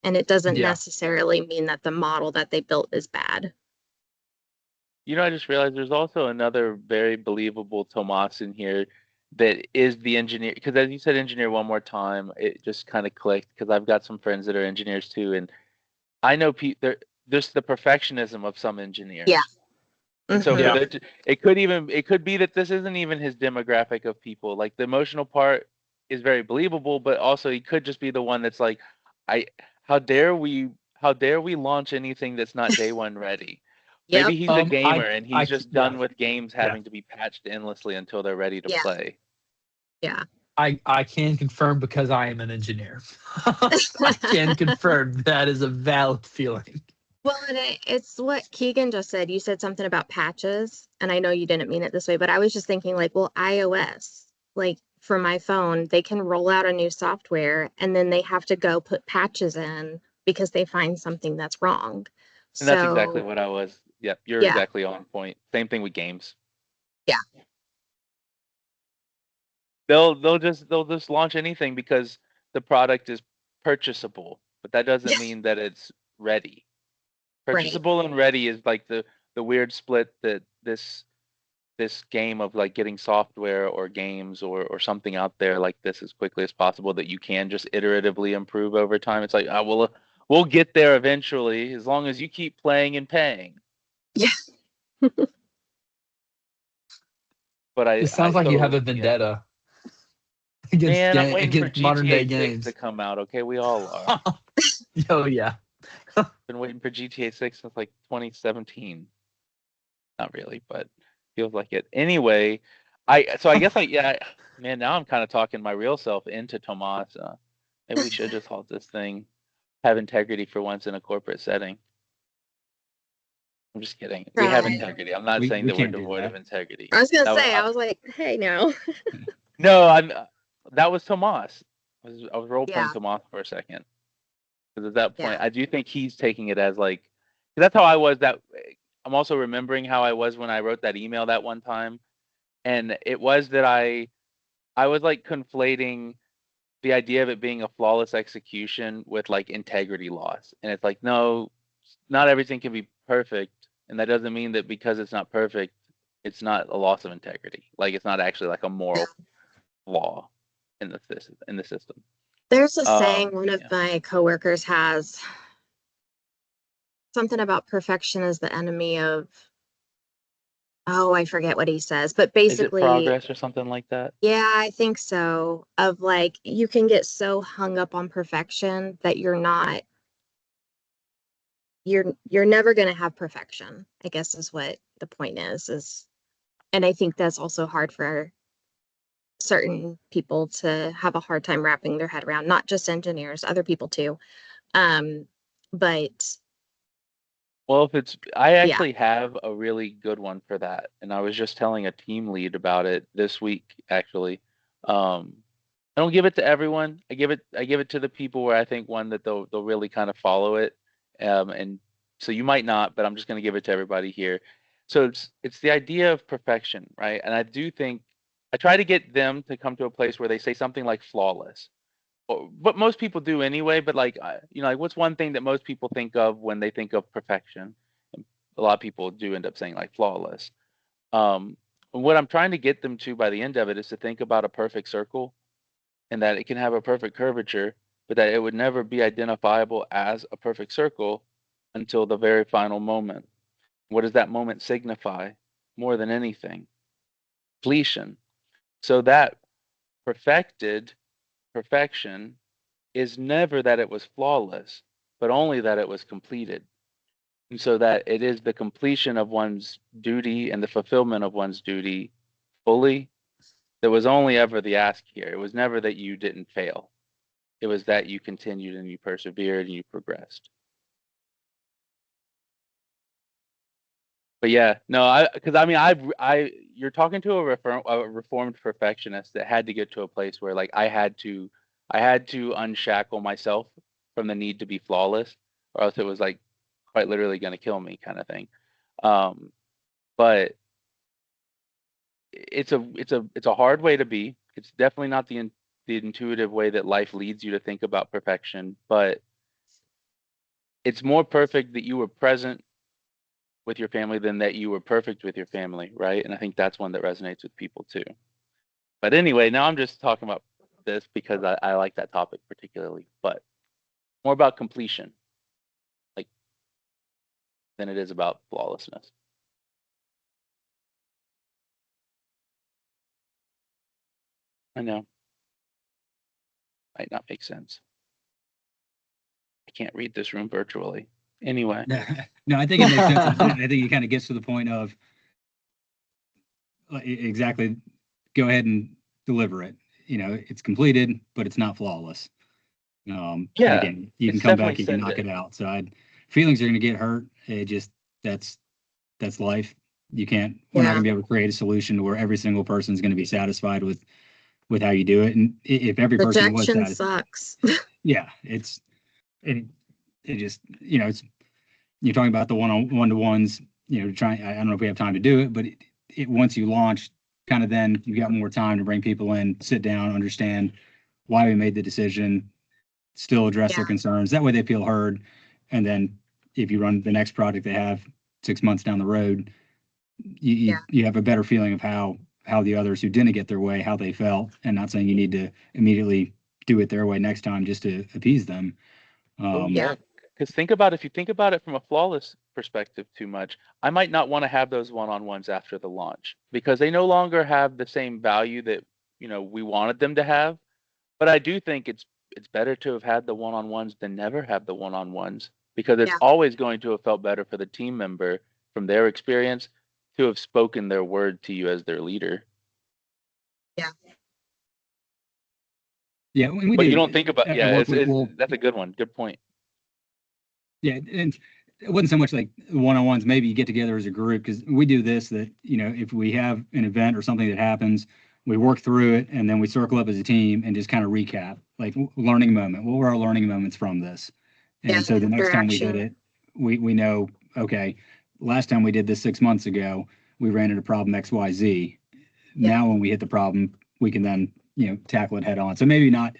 And it doesn't Yeah. necessarily mean that the model that they built is bad. I just realized there's also another very believable Tomas in here that is the engineer. Because as you said, engineer one more time, it just kind of clicked. Because I've got some friends that are engineers too, and I know there's the perfectionism of some Yeah. engineers. And so Hmm. Yeah. it could be that this isn't even his demographic of people. Like the emotional part is very believable, but also he could just be the one that's like, I how dare we launch anything that's not day one ready. Yep. Maybe he's a gamer and he's just Yeah. done with games Yeah. having to be patched endlessly until they're ready to Yeah. play. Yeah. I can confirm because I am an engineer. I can confirm that is a valid feeling. Well, and it's what Keegan just said. You said something about patches, and I know you didn't mean it this way, but I was just thinking like, well, iOS, like for my phone, they can roll out a new software and then they have to go put patches in because they find something that's wrong. And that's exactly So, what I was. Yep, you're yeah, exactly on point. Same thing with games. yeah, They'll just launch anything because the product is purchasable, but that doesn't yeah, mean that it's ready. right. Purchasable and ready is like the weird split that this game of like getting software or games or something out there like this as quickly as possible that you can just iteratively improve over time. It's like, we'll get there eventually as long as you keep playing and paying. Yeah. But It sounds like you have a yeah. vendetta against Man, I'm waiting for against modern day GTA 6 to games. come out. Okay, we all are. Oh yeah. Been waiting for GTA 6 since like 2017. Not really, but feels like it. Anyway, I guess yeah, man, now I'm kind of talking my real self into Tomas. Maybe we should just halt this thing. Have integrity for once in a corporate setting. I'm just kidding. We have Right. integrity. I'm not saying We that we're can't do devoid that. of integrity. I was gonna That was, say, I was like, hey, no. no, that was Tomas. I was role playing Yeah, Tomas for a second. Because at that point, yeah, I do think he's taking it as like, 'cause that's how I was. I'm also remembering how I was when I wrote that email that one time, And it was that I was like conflating the idea of it being a flawless execution with like integrity loss. And it's like, no, not everything can be perfect. And that doesn't mean that because it's not perfect, it's not a loss of integrity. Like it's not actually like a moral flaw in the system. There's a saying one of Yeah. my coworkers has, something about perfection is the enemy of, oh, I forget what he says, but Is it basically, progress or something like that? yeah, I think so. Of like, you can get so hung up on perfection that you're never going to have perfection, I guess is what the point is, and I think that's also hard for certain people to have a hard time wrapping their head around, not just engineers, other people too. But Well, I yeah, actually have a really good one for that, and I was just telling a team lead about it this week, actually. I don't give it to everyone. I give it to the people where I think one that they'll really kind of follow it. And so you might not, but I'm just going to give it to everybody here. So it's the idea of perfection, right? And I do think I try to get them to come to a place where they say something like flawless. What most people do anyway, but like like what's one thing that most people think of when they think of perfection? And a lot of people do end up saying like flawless. What I'm trying to get them to by the end of it is to think about a perfect circle and that it can have a perfect curvature, but that it would never be identifiable as a perfect circle until the very final moment. What does that moment signify more than anything? Completion. So that perfection is never that it was flawless, but only that it was completed. And so that it is the completion of one's duty and the fulfillment of one's duty fully. There was only ever the ask here. It was never that you didn't fail. It was that you continued and you persevered and you progressed. But yeah, no, because I mean, you're talking to a reformed perfectionist that had to get to a place where like I had to unshackle myself from the need to be flawless, or else it was like quite literally going to kill me, kind of thing. Um, but it's a hard way to be. It's definitely not the intuitive way that life leads you to think about perfection, but it's more perfect that you were present with your family than that you were perfect with your family, right? And I think that's one that resonates with people too. But anyway, now I'm just talking about this because I like that topic particularly, but more about completion, like than it is about flawlessness. I know. Might not make sense. I can't read this room virtually. Anyway. No, I think it makes sense. I think it kind of gets to the point of exactly, go ahead and deliver it. It's completed, but it's not flawless. And Yeah, again, you can it's come back, definitely you can knock it out. So feelings are going to get hurt. It just, that's life. We're not going to be able to create a solution where every single person is going to be satisfied with how you do it. And if every person was rejection satisfied, sucks. yeah, it just, it's, you're talking about the one-to-ones, trying, I don't know if we have time to do it, but once you launch, kind of then you got more time to bring people in, sit down, understand why we made the decision, still address their concerns. That way they feel heard. And then if you run the next project they have 6 months down the road, you have a better feeling of how the others who didn't get their way, how they felt, and not saying you need to immediately do it their way next time just to appease them. Yeah, because if you think about it from a flawless perspective too much, I might not want to have those one-on-ones after the launch because they no longer have the same value that we wanted them to have. But I do think it's better to have had the one-on-ones than never have the one-on-ones because it's always going to have felt better for the team member from their experience to have spoken their word to you as their leader. Yeah, but you don't think about that's a good one. Good point. Yeah, and it wasn't so much like one-on-ones. Maybe you get together as a group because we do this. That if we have an event or something that happens, we work through it and then we circle up as a team and just kind of recap, like learning moment. What were our learning moments from this? And so the next time we did it, we know, okay, last time we did this 6 months ago, we ran into problem XYZ. Now when we hit the problem, we can then, tackle it head on. So maybe not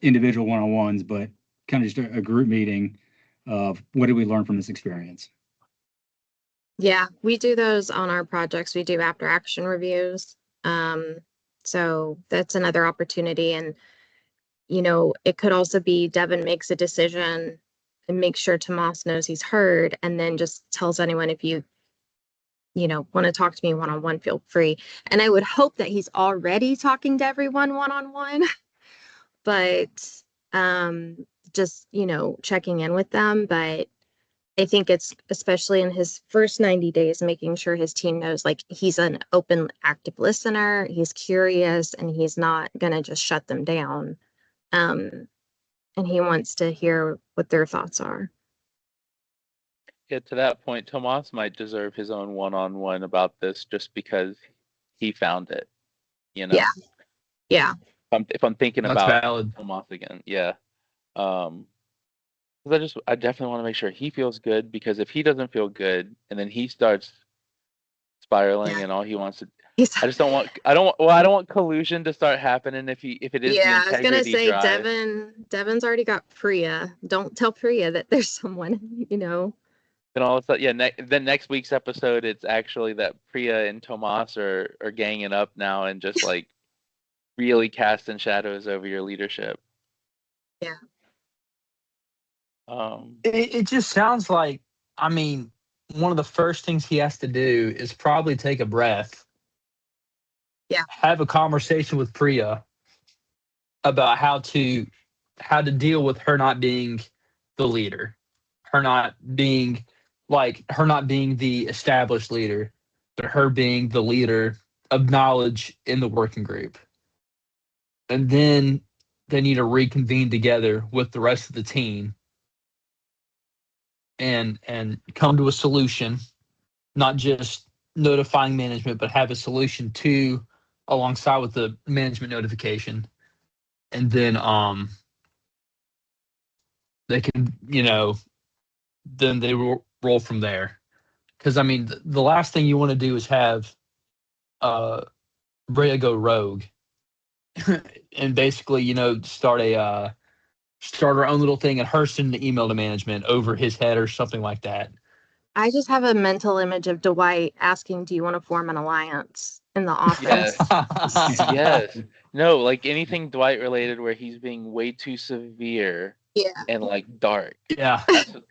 individual one-on-ones, but kind of just a group meeting of what did we learn from this experience? Yeah, we do those on our projects. We do after action reviews. So that's another opportunity. And, it could also be Devin makes a decision and makes sure Tomas knows he's heard, and then just tells anyone, if you want to talk to me one-on-one, feel free. And I would hope that he's already talking to everyone one-on-one, but just, checking in with them. But I think it's especially in his first 90 days, making sure his team knows, like, he's an open, active listener, he's curious, and he's not going to just shut them down. And he wants to hear what their thoughts are. Yeah, to that point, Tomas might deserve his own one-on-one about this just because he found it, Yeah. Yeah. If I'm thinking That's about valid. Tomas again, yeah. 'Cause I definitely want to make sure he feels good, because if he doesn't feel good and then he starts spiraling Yeah. and all he wants to, He's, I don't want collusion to start happening if it is the yeah, I was gonna integrity say drive. Devin's already got Priya. Don't tell Priya that there's someone, Then all of a sudden, yeah, then next week's episode, it's actually that Priya and Tomas are ganging up now and just like really casting shadows over your leadership. Yeah. It just sounds like, I mean, one of the first things he has to do is probably take a breath. Yeah. Have a conversation with Priya about how to deal with her not being the leader, her not being the established leader, but her being the leader of knowledge in the working group. And then they need to reconvene together with the rest of the team and come to a solution, not just notifying management, but have a solution to alongside with the management notification. And then they can, then they roll from there. Because I mean, the last thing you want to do is have Brea go rogue and basically, start her own little thing and her send the email to management over his head or something like that. I just have a mental image of Dwight asking, "Do you want to form an alliance?" in the office. Yes. Yes. No, like anything Dwight related where he's being way too severe Yeah. and like dark. Yeah.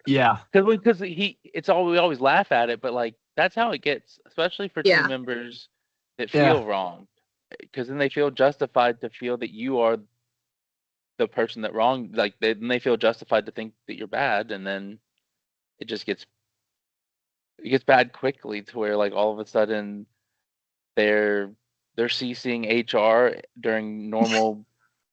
Yeah. Because we always laugh at it, but like that's how it gets, especially for Yeah. team members that Yeah. feel wrong, because then they feel justified to feel that you are the person that wronged. Like then they feel justified to think that you're bad, and then it just gets bad quickly to where like all of a sudden they're CCing HR during normal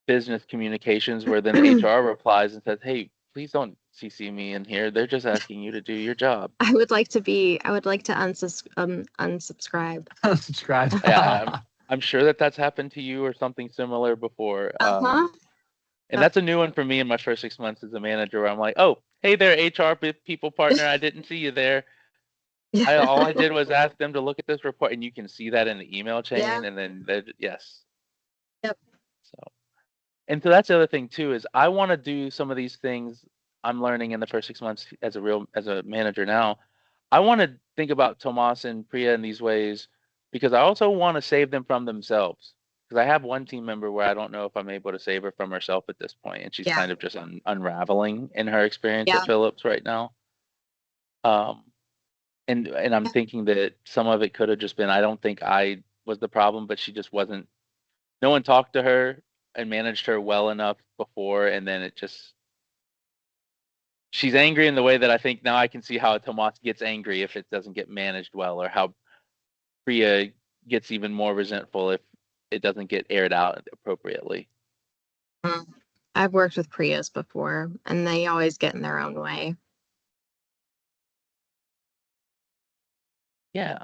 business communications, where then HR replies and says, "Hey, please don't CC me in here. They're just asking you to do your job." I would like to unsubscribe. Subscribe. Yeah, I'm sure that's happened to you or something similar before. Uh-huh. And that's a new one for me in my first 6 months as a manager, where I'm like, "Oh, hey there, HR people partner. I didn't see you there. All I did was ask them to look at this report," and you can see that in the email chain, Yeah. and then yes. Yep. So that's the other thing too, is I want to do some of these things I'm learning in the first 6 months as a manager now. I want to think about Tomas and Priya in these ways, because I also want to save them from themselves. Because I have one team member where I don't know if I'm able to save her from herself at this point, and she's Yeah. kind of just unraveling in her experience Yeah. at Phillips right now. And I'm thinking that some of it could have just been, I don't think I was the problem, but she just wasn't. No one talked to her and managed her well enough before, and then she's angry in the way that I think now I can see how Tomas gets angry if it doesn't get managed well, or how Priya gets even more resentful if it doesn't get aired out appropriately. I've worked with Priyas before, and they always get in their own way. Yeah.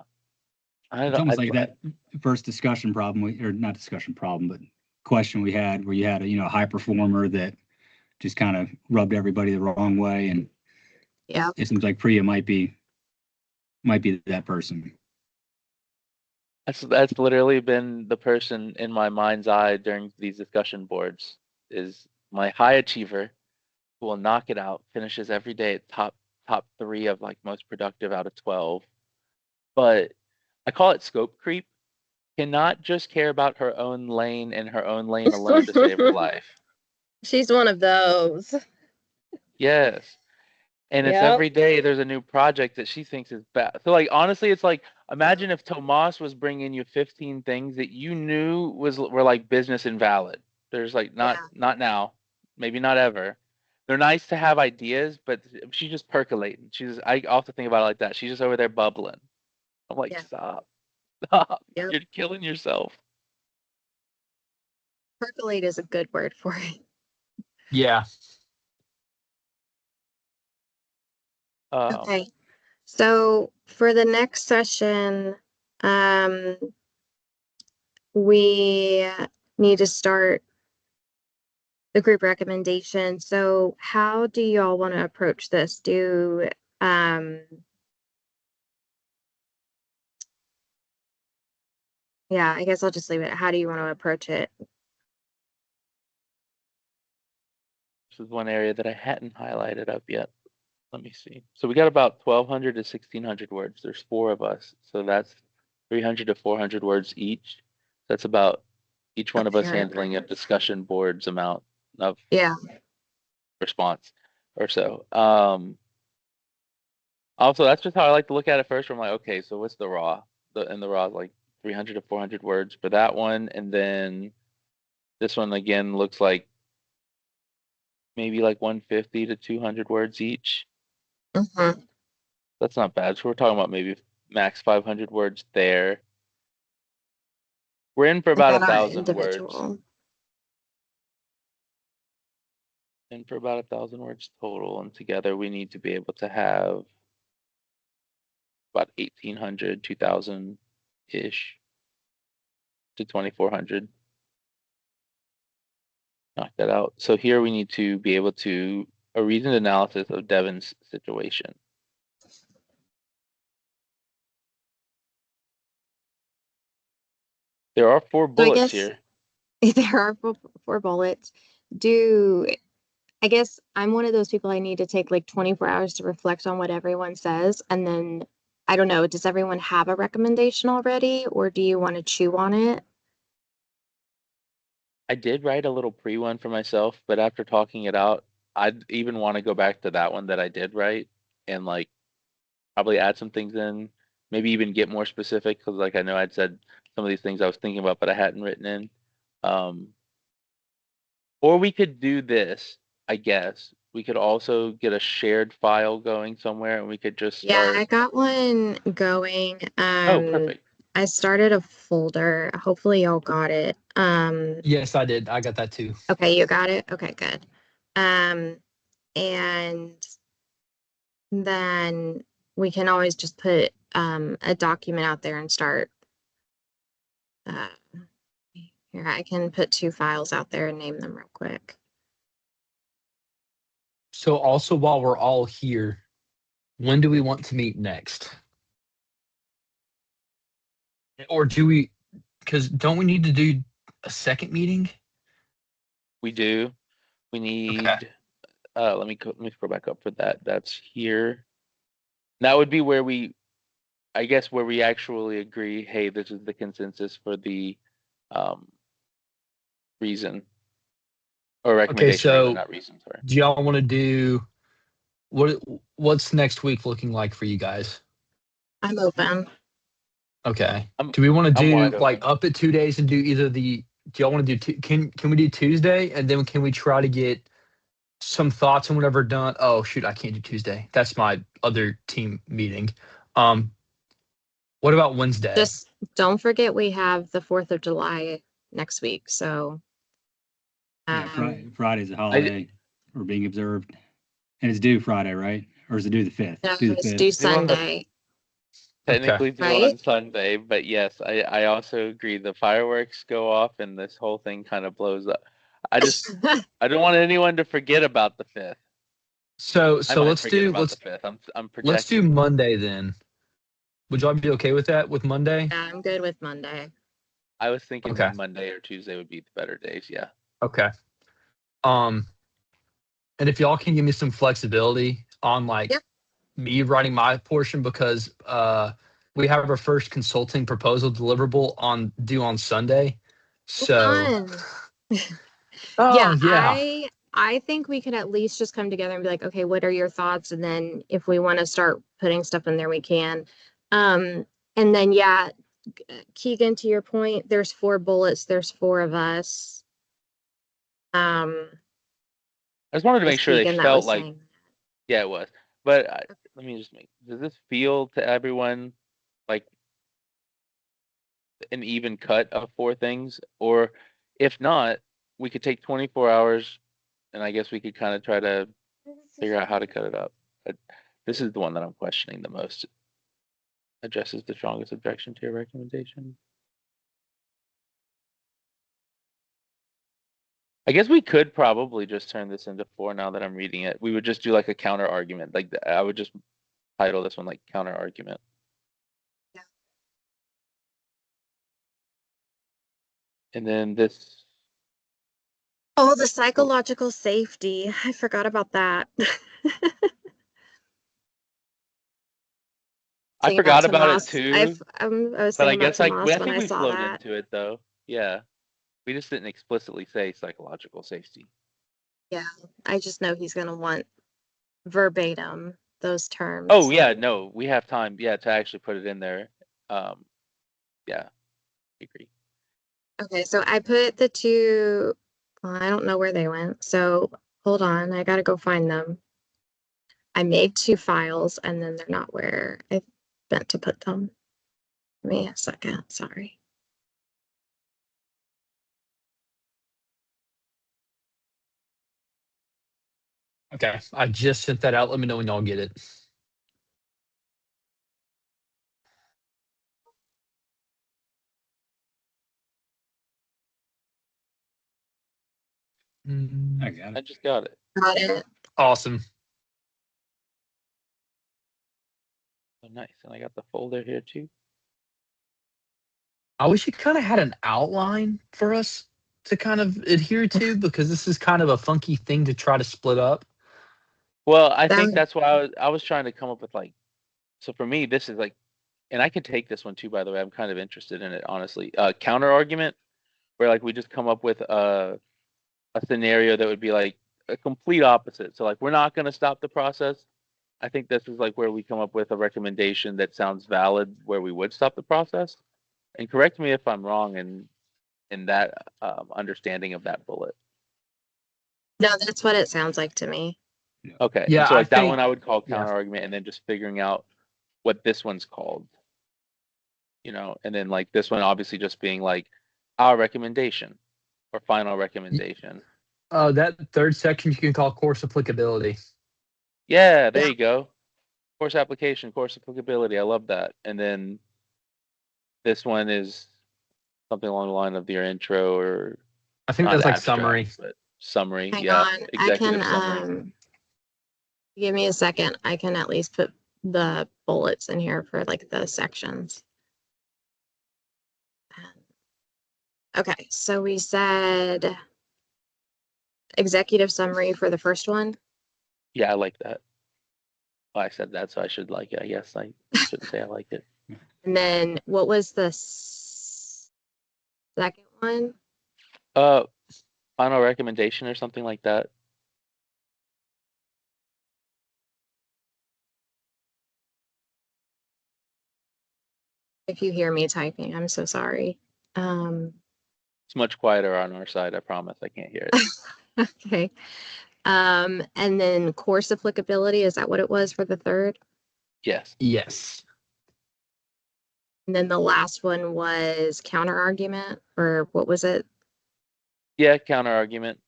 It's almost like that first discussion problem, or not discussion problem, but question we had, where you had a high performer that just kind of rubbed everybody the wrong way, and Yeah. it seems like Priya might be that person. That's literally been the person in my mind's eye during these discussion boards. Is my high achiever who will knock it out, finishes every day at top 3 of like most productive out of 12. But I call it scope creep. Cannot just care about her own lane and her own lane alone to save her life. She's one of those. Yes. And it's Yep. every day there's a new project that she thinks is bad. So like honestly, it's like imagine if Tomas was bringing you 15 things that you knew were like business invalid. There's like Yeah. not now, maybe not ever. They're nice to have ideas, but she's just percolating. I often think about it like that. She's just over there bubbling. I'm like, Yeah. stop, stop. Yep. You're killing yourself. Percolate is a good word for it. Yeah. Okay. So for the next session, we need to start the group recommendation. So how do y'all want to approach this? Yeah, I guess I'll just leave it. How do you want to approach it? This is one area that I hadn't highlighted up yet. Let me see. So we got about 1,200 to 1,600 words. There's 4 of us, so that's 300 to 400 words each. That's about each one of us handling a discussion boards amount of Yeah. response or so. Also, that's just how I like to look at it first. Where I'm like, okay, so what's the raw? And the raw is like 300 to 400 words for that one, and then this one again looks like maybe like 150 to 200 words each. Mhm. That's not bad. So we're talking about maybe max 500 words there. We're in for about And then our 1,000 words. individual. In for about 1,000 words total, and together we need to be able to have about 1,800, 2,000 ish to 2,400. Knock that out. So here we need to be able to a reasoned analysis of Devin's situation. There are 4 So I bullets guess here. there are four bullets. I guess I'm one of those people I need to take like 24 hours to reflect on what everyone says. And then I don't know, does everyone have a recommendation already or do you want to chew on it? I did write a little pre one for myself, but after talking it out, I'd even want to go back to that one that I did write and like probably add some things in, maybe even get more specific because like I know I'd said some of these things I was thinking about but I hadn't written in. Or we could do this, I guess. We could also get a shared file going somewhere and we could just Yeah, I start. got one going. Oh, perfect. I started a folder. Hopefully y'all got it. Yes, I did. I got that too. Okay, you got it. Okay, good. And then we can always just put a document out there and start. Here, I can put 2 files out there and name them real quick. So also while we're all here, when do we want to meet next? Or do we, because don't we need to do a second meeting? We do. We need. Okay. Let me scroll back up for that. That's here. That would be where I guess, where we actually agree. Hey, this is the consensus for the reason or Okay, recommendation, rather, so not reason. Sorry. do y'all want to do what's next week looking like for you guys? I'm open. Okay. I'm Do we want to I'm do wide like open. up at 2 days and do either the do y'all want to do can we do Tuesday and then can we try to get some thoughts on whatever done? Oh shoot, I can't do Tuesday. That's my other team meeting. Um what about Wednesday? Just don't forget we have the 4th of July next week. So Yeah, Friday's a I holiday or being observed. And it's due Friday, right? Or is it due the 5th? no, Due the it's 5th. due do on the Sunday, technically do right? on Sunday, but yes, I also agree. The fireworks go off and this whole thing kind of blows up. I don't want anyone to forget about the 5th. So I so might let's forget do about the 5th. I'm let's do projecting. Monday then. Would y'all be okay with that with Monday? Yeah, I'm good with Monday. I was thinking Okay. Monday or Tuesday would be the better days. Yeah. Okay. And if y'all can give me some flexibility on like Yep. me writing my portion because we have our first consulting proposal deliverable due on Sunday. So Fun. oh Yeah, yeah. I think we could at least just come together and be like, okay, what are your thoughts? And then if we want to start putting stuff in there, we can. And then yeah, Keegan, to your point, there's 4 bullets, there's 4 of us. I just wanted to Was make sure they Keegan that felt was like, saying yeah, it was. But let me just does this feel to everyone like an even cut of 4 things? Or if not, we could take 24 hours and I guess we could kind of try to figure out how to cut it up. But this is the one that I'm questioning the most. Addresses the strongest objection to your recommendation. I guess we could probably just turn this into 4 now that I'm reading it. We would just do like a counter argument. Like I would just title this one like counter argument. Yeah. And then this. Oh, the psychological safety. I forgot about that. I Thinking about forgot about it Tomas. too, I was but I thinking about guess like Tomas I when think I we saw flowed that. into it though. Yeah, we just didn't explicitly say psychological safety. Yeah, I just know he's gonna want verbatim those terms. Oh yeah, no, we have time. Yeah, to actually put it in there. Yeah, I agree. Okay, so I put the 2. Well, I don't know where they went. So hold on, I gotta go find them. I made 2 files and then they're not where I meant to put them. Give me a second. Sorry. Okay. I just sent that out. Let me know when y'all get it. I got I it. just got it. Got it. Awesome. Oh, nice, and I got the folder here too. I wish you kind of had an outline for us to kind of adhere to because this is kind of a funky thing to try to split up. Well, I think That- that's why I was trying to come up with like. So for me, this is like, and I can take this one too. By the way, I'm kind of interested in it honestly. Counter argument, where like we just come up with a scenario that would be like a complete opposite. So like we're not going to stop the process. I think this is like where we come up with a recommendation that sounds valid, where we would stop the process. And correct me if I'm wrong in that understanding of that bullet. No, that's what it sounds like to me. Okay, Yeah, and so I like that think- one I would call yeah. counter argument, and then just figuring out what this one's called. You know, and then like this one obviously just being like our recommendation or final recommendation. That third section you can call course applicability. Yeah, there Yeah. you go. Course application, course applicability. I love that. And then this one is something along the line of your intro or I think not that's like abstract, summary. but summary. Hang Yeah, on. I executive can summary. give me a second. I can at least put the bullets in here for like the sections. Okay, so we said executive summary for the first one. Yeah, I like that. Well, I said that, so I should like it. I guess I shouldn't say I like it. And then what was the second one? Final recommendation or something like that. If you hear me typing, I'm so sorry. It's much quieter on our side. I promise. I can't hear it. Okay. And then course applicability, is that what it was for the third? Yes. Yes. And then the last one was counter argument, or what was it? Yeah, counter argument.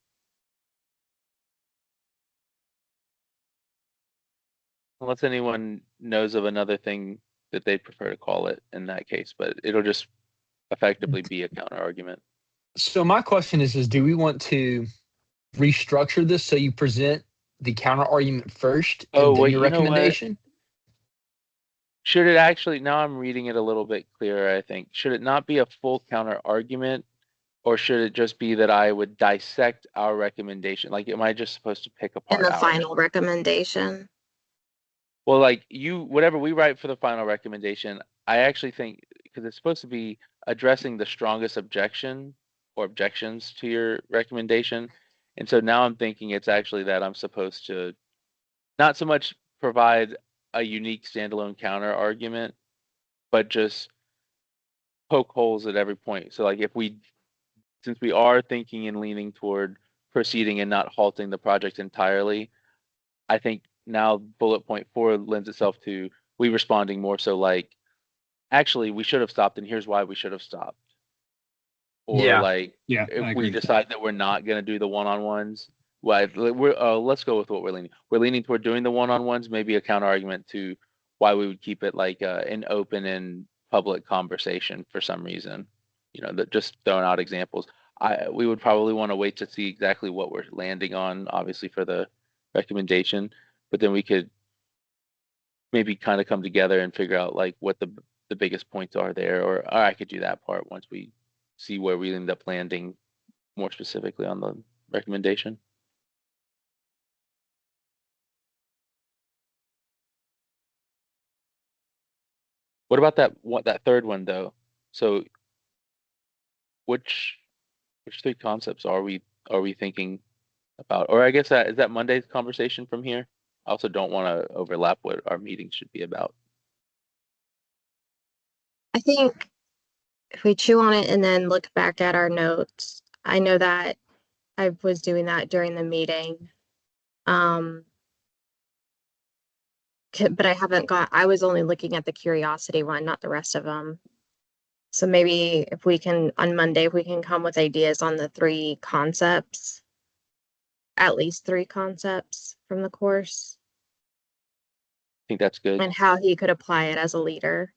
Unless anyone knows of another thing that they'd prefer to call it in that case, but it'll just effectively be a counter argument. So my question is do we want to restructure this so you present the counter argument first and Oh, then wait, your you know what? recommendation? Should it actually, now I'm reading it a little bit clearer, I think. Should it not be a full counter argument, or should it just be that I would dissect our recommendation? Like, am I just supposed to pick In apart the ours? final recommendation. Well, like whatever we write for the final recommendation, I actually think, because it's supposed to be addressing the strongest objection or objections to your recommendation. And so now I'm thinking it's actually that I'm supposed to not so much provide a unique standalone counter argument, but just poke holes at every point. So like since we are thinking and leaning toward proceeding and not halting the project entirely, I think now bullet point 4 lends itself to we responding more so like, actually, we should have stopped, and here's why we should have stopped. Or Yeah. like, Yeah, if I we agree. decide that we're not going to do the one-on-ones, well, let's go with what we're leaning. We're leaning toward doing the one-on-ones, maybe a counter argument to why we would keep it like an open and public conversation for some reason. That just throwing out examples. We would probably want to wait to see exactly what we're landing on, obviously for the recommendation, but then we could maybe kind of come together and figure out like what the biggest points are there, or I could do that part once we see where we end up landing more specifically on the recommendation. What about that third one though? So which 3 concepts are we thinking about? Or I guess that is that Monday's conversation from here? I also don't want to overlap what our meeting should be about. I think if we chew on it and then look back at our notes, I know that I was doing that during the meeting. But I was only looking at the curiosity one, not the rest of them. So maybe if we can, on Monday, if we can come with ideas on the 3 concepts, at least 3 concepts from the course, I think that's good. and how he could apply it as a leader.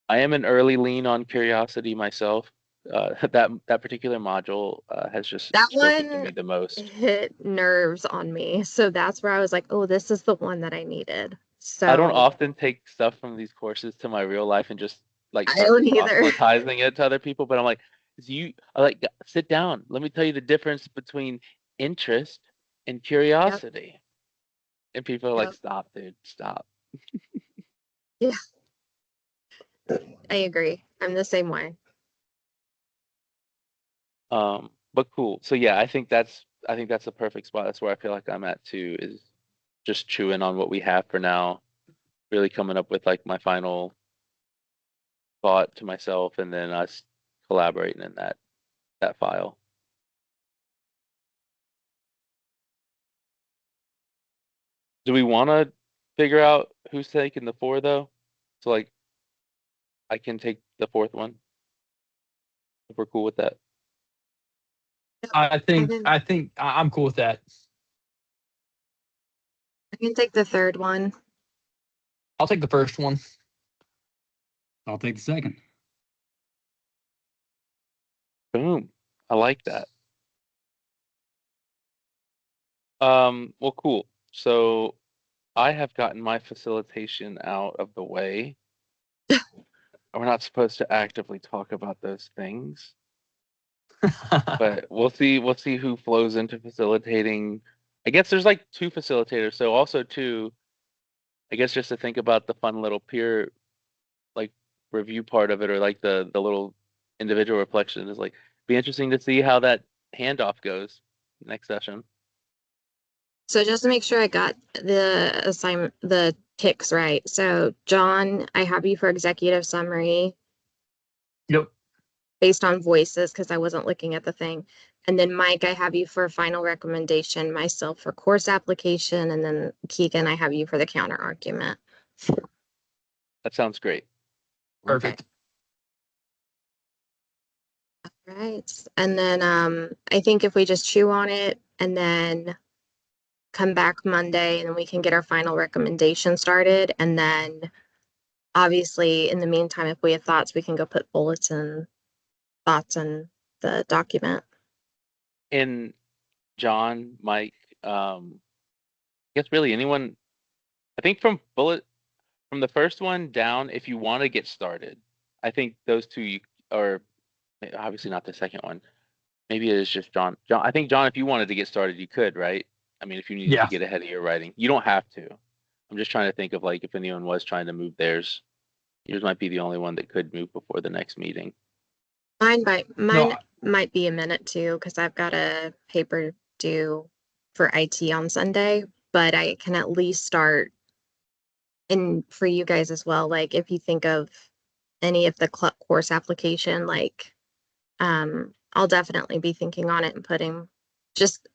I am an early lean on curiosity myself. That particular module has just That spoken to one me the most. hit nerves on me. So that's where I was like, oh, this is the one that I needed. So I don't often take stuff from these courses to my real life and just like I start don't either. proselytizing it to other people, but I'm like, I like sit down. Let me tell you the difference between interest and curiosity. And people are like, Yep. stop, dude, stop. Yeah. I agree. I'm the same way. But cool. So yeah, I think that's a perfect spot. That's where I feel like I'm at too, is just chewing on what we have for now, really coming up with like my final thought to myself, and then us collaborating in that file. Do we want to figure out who's taking the 4 though? So like, I can take the 4th one if we're cool with that. I think I'm cool with that. I can take the 3rd one. I'll take the first one. I'll take the second. Boom. I like that. Well, cool. So I have gotten my facilitation out of the way. We're not supposed to actively talk about those things, but we'll see who flows into facilitating. I guess there's like 2 facilitators, so also 2, I guess, just to think about the fun little peer like review part of it, or like the little individual reflection is like, be interesting to see how that handoff goes next session. So just to make sure I got the picks right. So John, I have you for executive summary Yep. based on voices because I wasn't looking at the thing. And then Mike, I have you for final recommendation, myself for course application, and then Keegan, I have you for the counter argument. That sounds great. Perfect. All right. And then I think if we just chew on it and then come back Monday, and then we can get our final recommendation started. And then obviously in the meantime, if we have thoughts, we can go put bullets and thoughts in the document. And John, Mike, I guess really anyone, I think from bullet, from the first one down, if you want to get started, I think those two are obviously not the second one. Maybe it is just John. John, I think John, if you wanted to get started, you could, right? I mean, if you needed Yeah. to get ahead of your writing, you don't have to. I'm just trying to think of like if anyone was trying to move theirs, yours might be the only one that could move before the next meeting. Mine No, might be a minute too, because I've got a paper due for IT on Sunday, but I can at least start. And for you guys as well, like if you think of any of the course application, like I'll definitely be thinking on it and putting just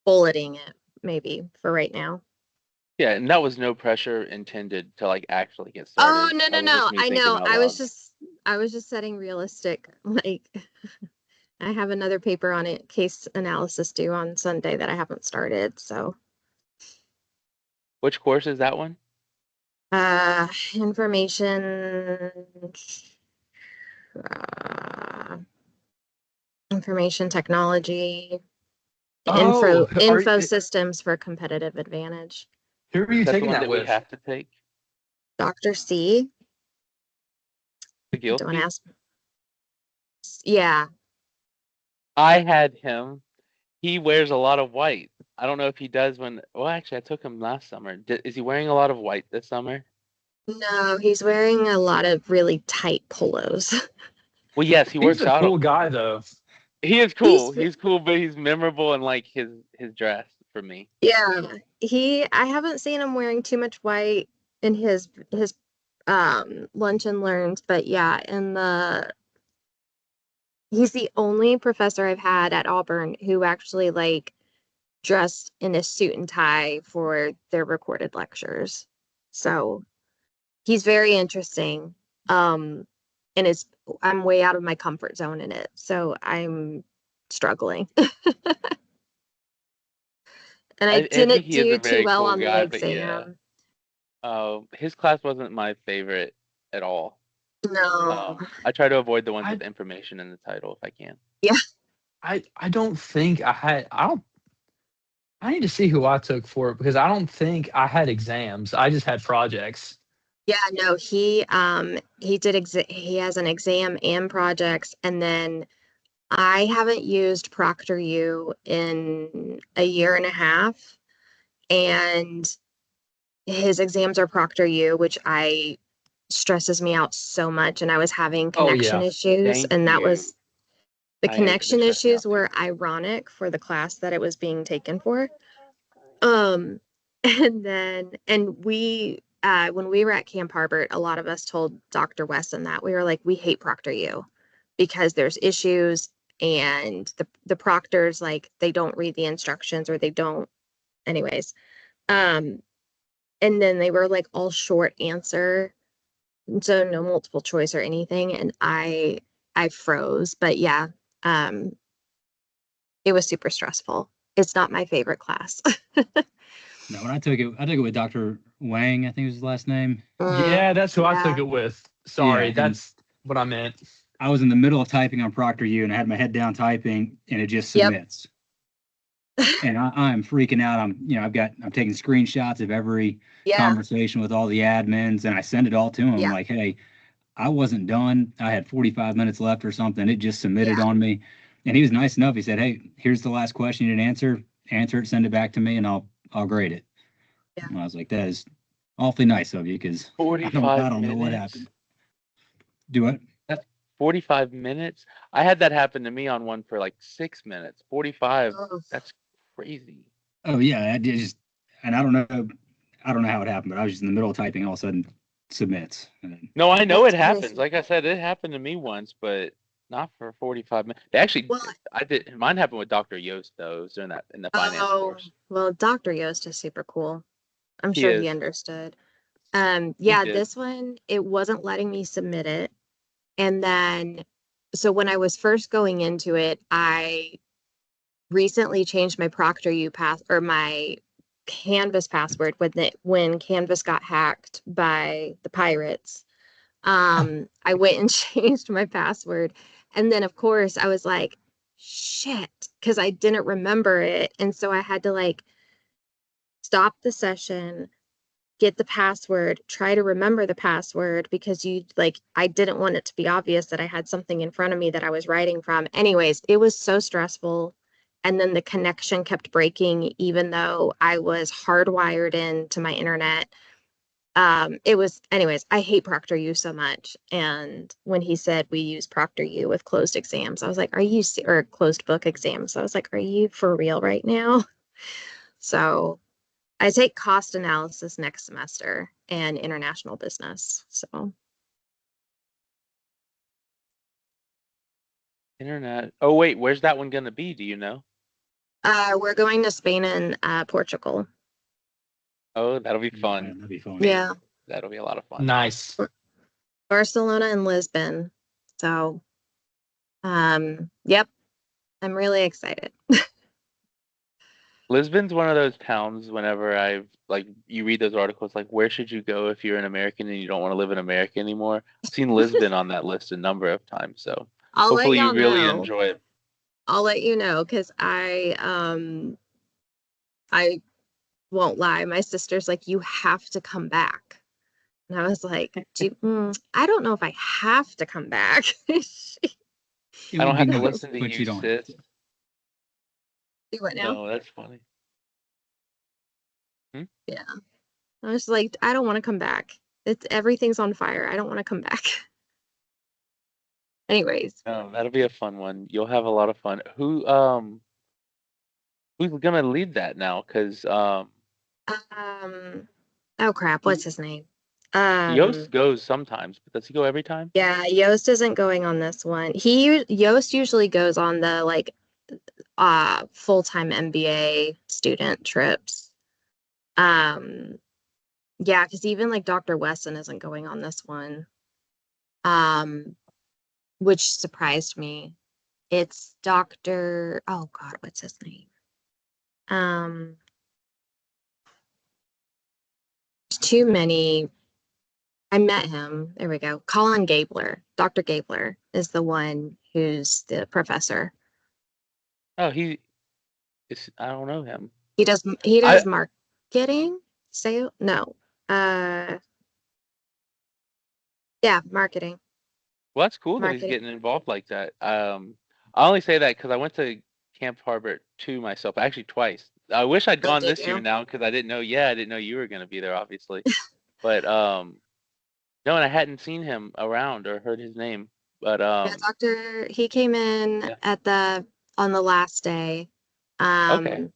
bulleting it maybe for right now. Yeah, and that was no pressure intended to like actually get Oh, started. no, That was no. just me I thinking know. out loud. I was just setting realistic, like I have another paper on it, case analysis due on Sunday that I haven't started. So, Which course is that one? information, uh, information technology, oh, info systems for competitive advantage. who are you That's the taking one that that we with? have to take. Dr. C, The don't Gilsey? ask. Yeah. I had him. He wears a lot of white. I don't know if he does when. Well, actually, I took him last summer. Is he wearing a lot of white this summer? No, he's wearing a lot of really tight polos. Well, yes, he He's works a out. cool guy though. He is cool. He's He's cool, but he's memorable in like his dress for me. Yeah, I haven't seen him wearing too much white in his lunch and learns, but yeah, he's the only professor I've had at Auburn who actually like dressed in a suit and tie for their recorded lectures. So he's very interesting. And I'm way out of my comfort zone in it, so I'm struggling. And I I think didn't he is a do too very well cool on the guy, but yeah, exam. his class wasn't my favorite at all. No. I try to avoid the ones I with information in the title if I can. Yeah. I don't think I need to see who I took for it because I don't think I had exams. I just had projects. Yeah, no, he has an exam and projects, and then I haven't used ProctorU in a year and a half, and his exams are ProctorU, which I stresses me out so much, and I was having Oh connection yeah. issues, Thank and that you. was the They connection stress me issues out too. were ironic for the class that it was being taken for. Um, and we, when we were at Camp Harbert, a lot of us told Dr. Wesson that we were like, we hate ProctorU because there's issues and the proctors, like, they don't read the instructions or they don't, anyways. Um, and then they were like all short answer, so no multiple choice or anything. And I froze, but yeah, um, it was super stressful. It's not my favorite class. No, when I took it with Dr. Wang, I think was his last name. Yeah, that's who I took Yeah. it with. Yeah, Sorry, and that's what I meant. I was in the middle of typing on ProctorU and I had my head down typing and it just Yep. submits. And I'm freaking out. I'm taking screenshots of every Yeah. conversation with all the admins and I send it all to him Yeah. like, hey, I wasn't done. I had 45 minutes left or something. It just submitted Yeah. on me. And he was nice enough. He said, hey, here's the last question you didn't answer it, send it back to me and I'll grade it. Yeah. And I was like, that is awfully nice of you because I 45 don't know what minutes. happened. Do what? That's 45 minutes. I had that happen to me on one for like 6 minutes. 45. Oh, That's crazy. Oh yeah, I did just, and I don't know how it happened, but I was just in the middle of typing, all of a sudden submits. And then, No, I know it that's happens. crazy. Like I said, it happened to me once, but not for 45 minutes. They actually, Well, I did. Mine happened with Dr. Yost though. It was in the finance course. well, Dr. Yost is super cool. I'm He sure he is. understood. He Yeah, did. this one, it wasn't letting me submit it. And then, so when I was first going into it, I recently changed my ProctorU pass or my Canvas password when Canvas got hacked by the pirates. I went and changed my password. And then of course I was like, shit, because I didn't remember it. And so I had to like stop the session, get the password, try to remember the password because I didn't want it to be obvious that I had something in front of me that I was writing from. Anyways, it was so stressful. And then the connection kept breaking, even though I was hardwired into my internet. Anyways, I hate ProctorU so much. And when he said we use ProctorU with closed exams, I was like, or closed book exams. I was like, are you for real right now? So I take cost analysis next semester and international business. So Internet. Oh wait, where's that one gonna be? Do you know? we're going to Spain and Portugal. Oh, that'll be Yeah, fun. that'd be fun. Yeah. That'll be a lot of fun. Nice. Barcelona and Lisbon. So yep. I'm really excited. Lisbon's one of those towns whenever you read those articles like where should you go if you're an American and you don't want to live in America anymore? I've seen Lisbon on that list a number of times, so I'll let hopefully you y'all really know. enjoy it. I'll let you know because I won't lie. My sister's like, you have to come back. And I was like, I don't know if I have to come back. It I don't would be have to nice, listen to but you, you don't have sis. to. Do what now? No, that's funny. Yeah. I was like, I don't want to come back. Everything's on fire. I don't want to come back. Anyways, No, that'll be a fun one. You'll have a lot of fun. Who's gonna lead that now? Because oh crap, what's his name? Yost goes sometimes, but does he go every time? Yeah, Yost isn't going on this one. Yost usually goes on the full-time MBA student trips. Yeah, because even like Dr. Wesson isn't going on this one. Which surprised me. It's Dr. Oh God, what's his name? Too many. I met him. There we go. Colin Gabler. Dr. Gabler is the one who's the professor. Oh, I don't know him. He does I marketing. No. Yeah, marketing. Well, that's cool that he's Marketing. getting involved like that. I only say that because I went to Camp Harbor 2 myself, actually twice. I wish I'd Oh, gone did this year you? now because I didn't know. Yeah, I didn't know you were going to be there, obviously. But no, and I hadn't seen him around or heard his name. But Yeah, he came in yeah. on the last day. Okay.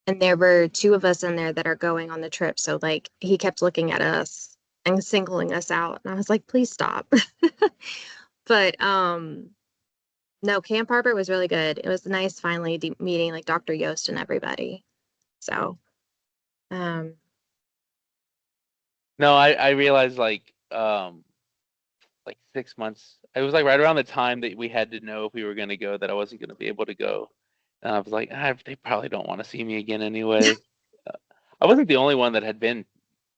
And there were two of us in there that are going on the trip. So like he kept looking at us and singling us out. And I was like, please stop. But no, Camp Harbor was really good. It was nice finally meeting like Dr. Yost and everybody. So No, I realized like 6 months. It was like right around the time that we had to know if we were going to go that I wasn't going to be able to go. And I was like, they probably don't want to see me again anyway. I wasn't the only one that had been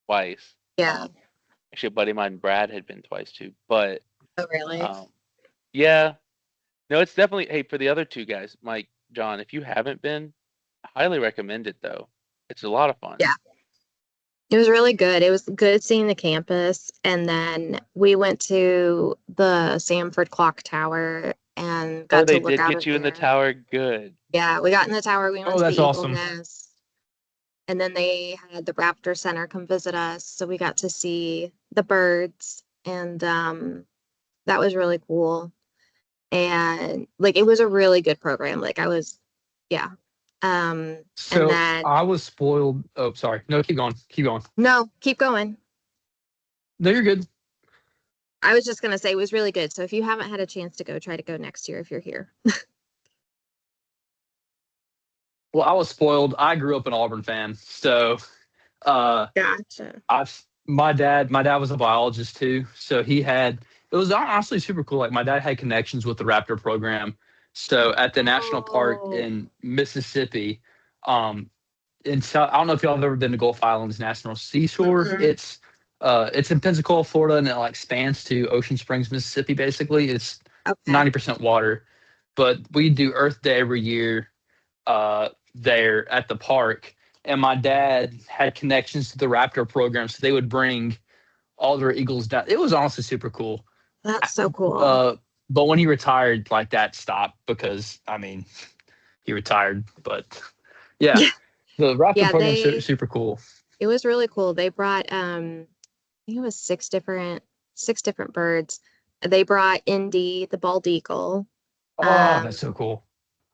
twice. yeah. Actually, a buddy of mine, Brad, had been twice too. But Oh, really? yeah, no, it's definitely. Hey, for the other two guys, Mike, John, if you haven't been, I highly recommend it though. It's a lot of fun. Yeah. It was really good. It was good seeing the campus. And then we went to the Samford Clock Tower and Oh, got to they look did out get of you in the there. tower. Good. Yeah, we got in the tower. We went Oh, to the that's Eagle awesome. Nest. And then they had the Raptor Center come visit us. So we got to see the birds. And that was really cool. And like it was a really good program. Yeah. And So then I was spoiled. Oh, sorry. No, keep going. Keep going. no, keep going. No, you're good. I was just gonna say it was really good. So if you haven't had a chance to go, try to go next year if you're here. Well, I was spoiled. I grew up an Auburn fan, so Gotcha. my dad was a biologist too, so it was honestly super cool. Like my dad had connections with the Raptor program, so at the national park Oh, in Mississippi, um, I don't know if y'all have ever been to Gulf Islands National Seashore. mhm. It's in Pensacola, Florida, and it like spans to Ocean Springs, Mississippi. Basically, it's Okay. 90% water, but we do Earth Day every year there at the park, and my dad had connections to the Raptor program, so they would bring all their Eagles down. It was honestly super cool. That's so cool. But when he retired, like that stopped because I mean, he retired. But yeah, Yeah. the Raptor Yeah, program's super cool. It was really cool. They brought I think it was six different birds. They brought Indy, the bald eagle. Oh, Um, that's so cool.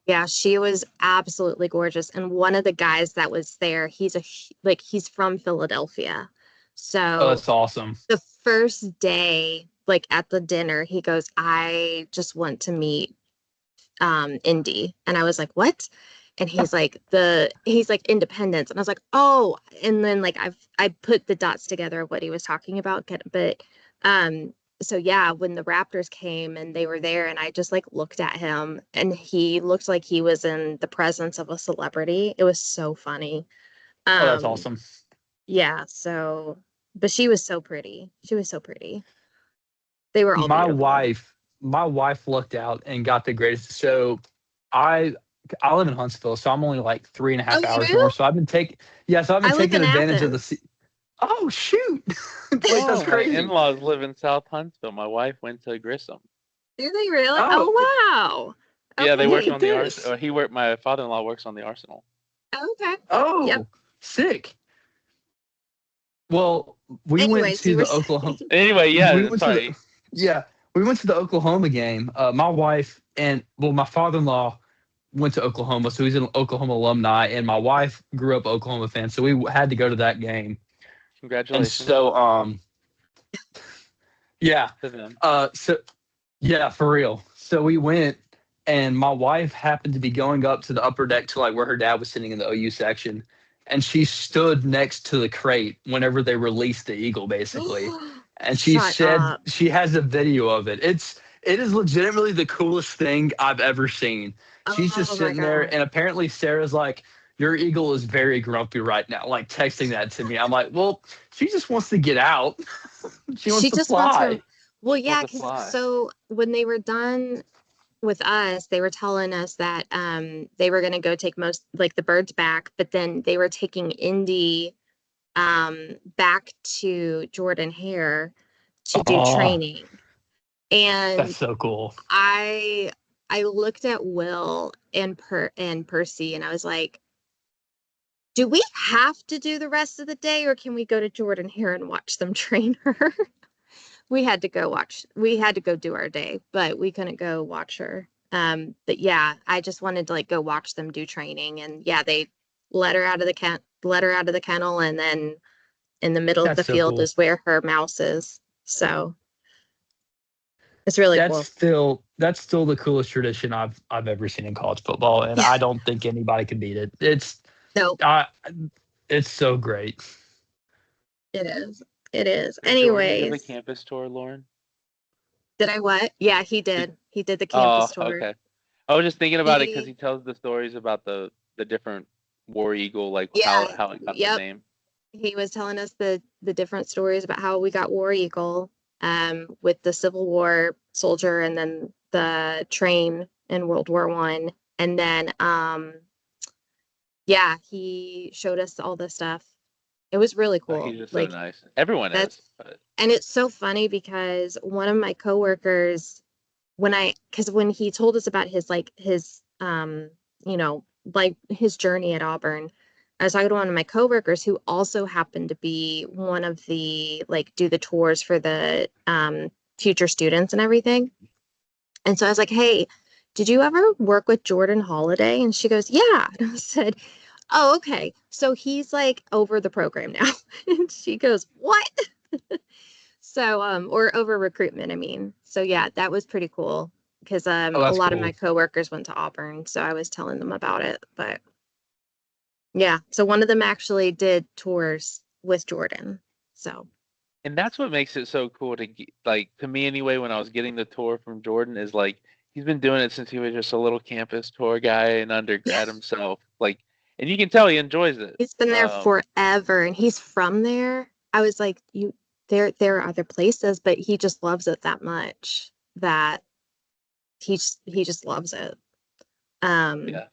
yeah, she was absolutely gorgeous. And one of the guys that was there, he's from Philadelphia. Oh, So that's awesome. the first day, like at the dinner, he goes, I just want to meet Indy. And I was like, what? And he's like Independence. And I was like, oh, and then like I put the dots together of what he was talking about. But so yeah, when the Raptors came and they were there and I just like looked at him and he looked like he was in the presence of a celebrity. It was so funny. Oh, that's Um awesome. yeah, so but she was so pretty. She was so pretty. They were all My beautiful. wife lucked out and got the greatest. So I I live in Huntsville, so I'm only like three and a Oh, half you hours do? north. So I've been I live taking in advantage of Athens. Oh shoot! Wait, that's Oh, my crazy. in-laws live in South Huntsville. My wife went to Grissom. Do they really? Oh, Oh, wow. Yeah, they Okay. work look at on the this. Arsenal. My father-in-law works on the Arsenal. Okay. Yep. Oh, sick. Well, we went Anyways, to you were the saying. Oklahoma. Anyway, We yeah, went to sorry. the yeah. We went to the Oklahoma game. My wife and my father-in-law went to Oklahoma, so he's an Oklahoma alumni, and my wife grew up Oklahoma fan, so we had to go to that game. And Congratulations so, yeah, to them. so yeah, for real. So we went, and my wife happened to be going up to the upper deck to like where her dad was sitting in the OU section, and she stood next to the crate whenever they released the eagle, basically. And she Shut said up. she has a video of it. It is legitimately the coolest thing I've ever seen. She's just Oh my sitting there, God. and apparently Sarah's like, "Your eagle is very grumpy right now," like texting that to me. I'm like, "Well, she just wants to get out. She wants She to just wants fly." her. Well, Want yeah, to because fly. so when they were done with us, they were telling us that they were gonna go take most like the birds back, but then they were taking Indy back to Jordan Hare to do Oh, training. that's And so cool. I I looked at Will and Percy and I was like, do we have to do the rest of the day or can we go to Jordan Hare and watch them train her? We had to go do our day, but we couldn't go watch her. But yeah, I just wanted to like go watch them do training and yeah, they let her out of the kennel and then in the middle of That's the so field cool. is where her mouse is. So it's really cool. That's still the coolest tradition I've ever seen in college football, and Yeah. I don't think anybody can beat it. No, I, it's so great. it is. It is. Did Jordan give a Anyways, campus tour, Lauren? did I what? Yeah, he Did, did. He did the campus oh, tour. okay. I was just thinking about it because He, he tells the stories about the different war eagle, like yeah, how it got the yep. name. He was telling us the different stories about how we got War Eagle, with the Civil War soldier and then the train in World War One. And then yeah, he showed us all this stuff. It was really He's cool. just so Like nice. Everyone that's is, but and it's so funny because one of my coworkers because when he told us about his you know like his journey at Auburn, I was talking to one of my coworkers who also happened to be one of the like do the tours for the future students and everything. And so I was like, hey, did you ever work with Jordan Holiday? And she goes, yeah. And I said, oh, okay, so he's like over the program now. And she goes, what? So, or over recruitment, I mean. So yeah, that was pretty cool because Oh, a that's lot of my cool. coworkers went to Auburn, so I was telling them about it. But yeah, so one of them actually did tours with Jordan. So and that's what makes it so cool like to me anyway. When I was getting the tour from Jordan, is like he's been doing it since he was just a little campus tour guy in yeah, undergrad himself. Like, and you can tell he enjoys it. he's been there forever and he's from there. I was like, there are other places, but he just loves it that much that he just loves it. Um, Yeah.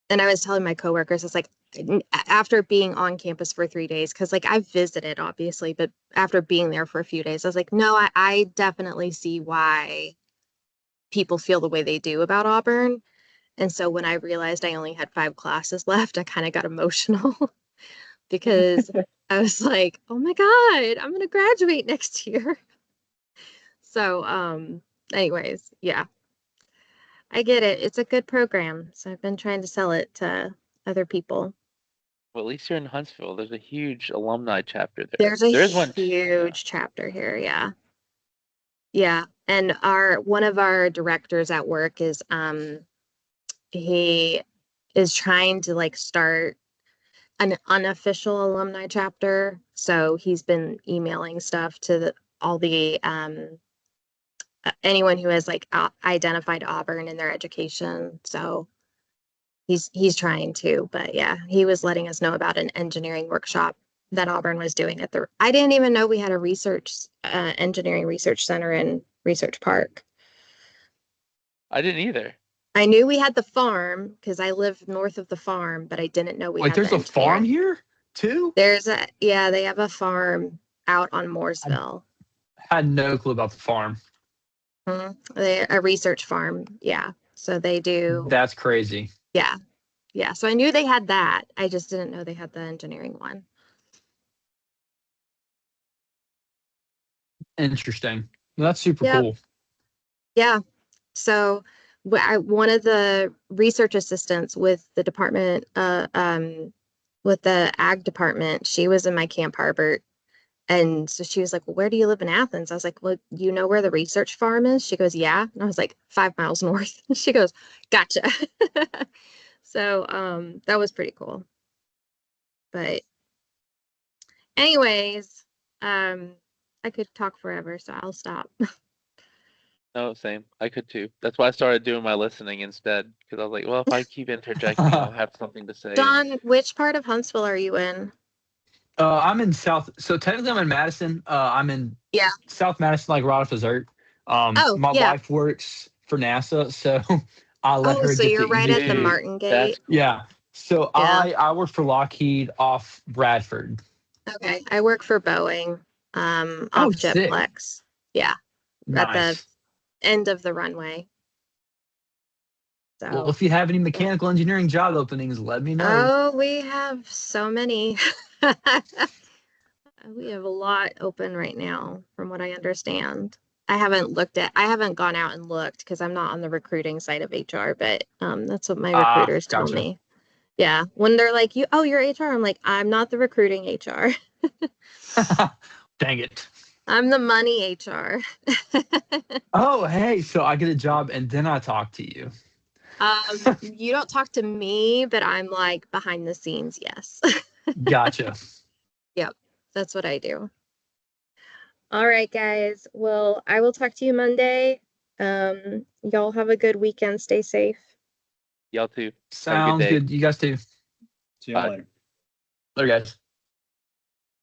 and I was telling my coworkers, it's like after being on campus for 3 days, because like I've visited obviously, but after being there for a few days, I was like, no, I definitely see why people feel the way they do about Auburn. And so when I realized I only had 5 classes left, I kind of got emotional because I was like, oh my God, I'm gonna graduate next year. So anyways, yeah, I get it. It's a good program. So I've been trying to sell it to other people. Well, at least you're in Huntsville. There's a huge alumni chapter there. There's a There is one. huge chapter here, yeah. Yeah. And one of our directors at work is he is trying to like start an unofficial alumni chapter. So he's been emailing stuff to all the anyone who has like identified Auburn in their education. So he's trying to, but yeah, he was letting us know about an engineering workshop that Auburn was doing at the. I didn't even know we had a research engineering research center in Research Park. I didn't either. I knew we had the farm because I live north of the farm, but I didn't know we Wait, had there's the a farm engineering. here too? Yeah, they have a farm out on Mooresville. I had no clue about the farm. A research farm, yeah. So they do. That's crazy. Yeah, yeah. So I knew they had that. I just didn't know they had the engineering one. Interesting. That's super Yep. cool. Yeah. So one of the research assistants with the department, with the ag department, she was in my Camp Harbert. And so she was like, well, where do you live in Athens? I was like, well, you know where the research farm is? She goes, yeah. And I was like, 5 miles north. She goes, gotcha. So that was pretty cool. But anyways, I could talk forever, so I'll stop. No, same. I could too. That's why I started doing my listening instead, because I was like, well, if I keep interjecting, I'll have something to say. Don, which part of Huntsville are you in? I'm in South. So technically, I'm in Madison. I'm in South Madison, like right off dessert. Oh, My yeah. wife works for NASA, so I let Oh, her so get you're the right easy. at the Dude, Martin Gate. that's cool. Yeah. So Yeah. I work for Lockheed off Bradford. Okay, I work for Boeing, Oh, off sick. Jetplex. Yeah, at the Nice. end of the runway. Well, So, if you have any mechanical engineering job openings, let me know. oh, we have so many. We have a lot open right now, from what I understand. I haven't gone out and looked because I'm not on the recruiting side of HR, but that's what my recruiters tell Gotcha. me. Yeah, when they're like, you're HR, I'm like, I'm not the recruiting HR. Dang it. I'm the money HR. Oh, hey, so I get a job and then I talk to you. You don't talk to me, but I'm like behind the scenes, yes. Gotcha. Yep, that's what I do. All right, guys. Well, I will talk to you Monday. Y'all have a good weekend. Stay safe. Y'all too. Sounds day. good. You guys too. See y'all Bye. later. Later, guys.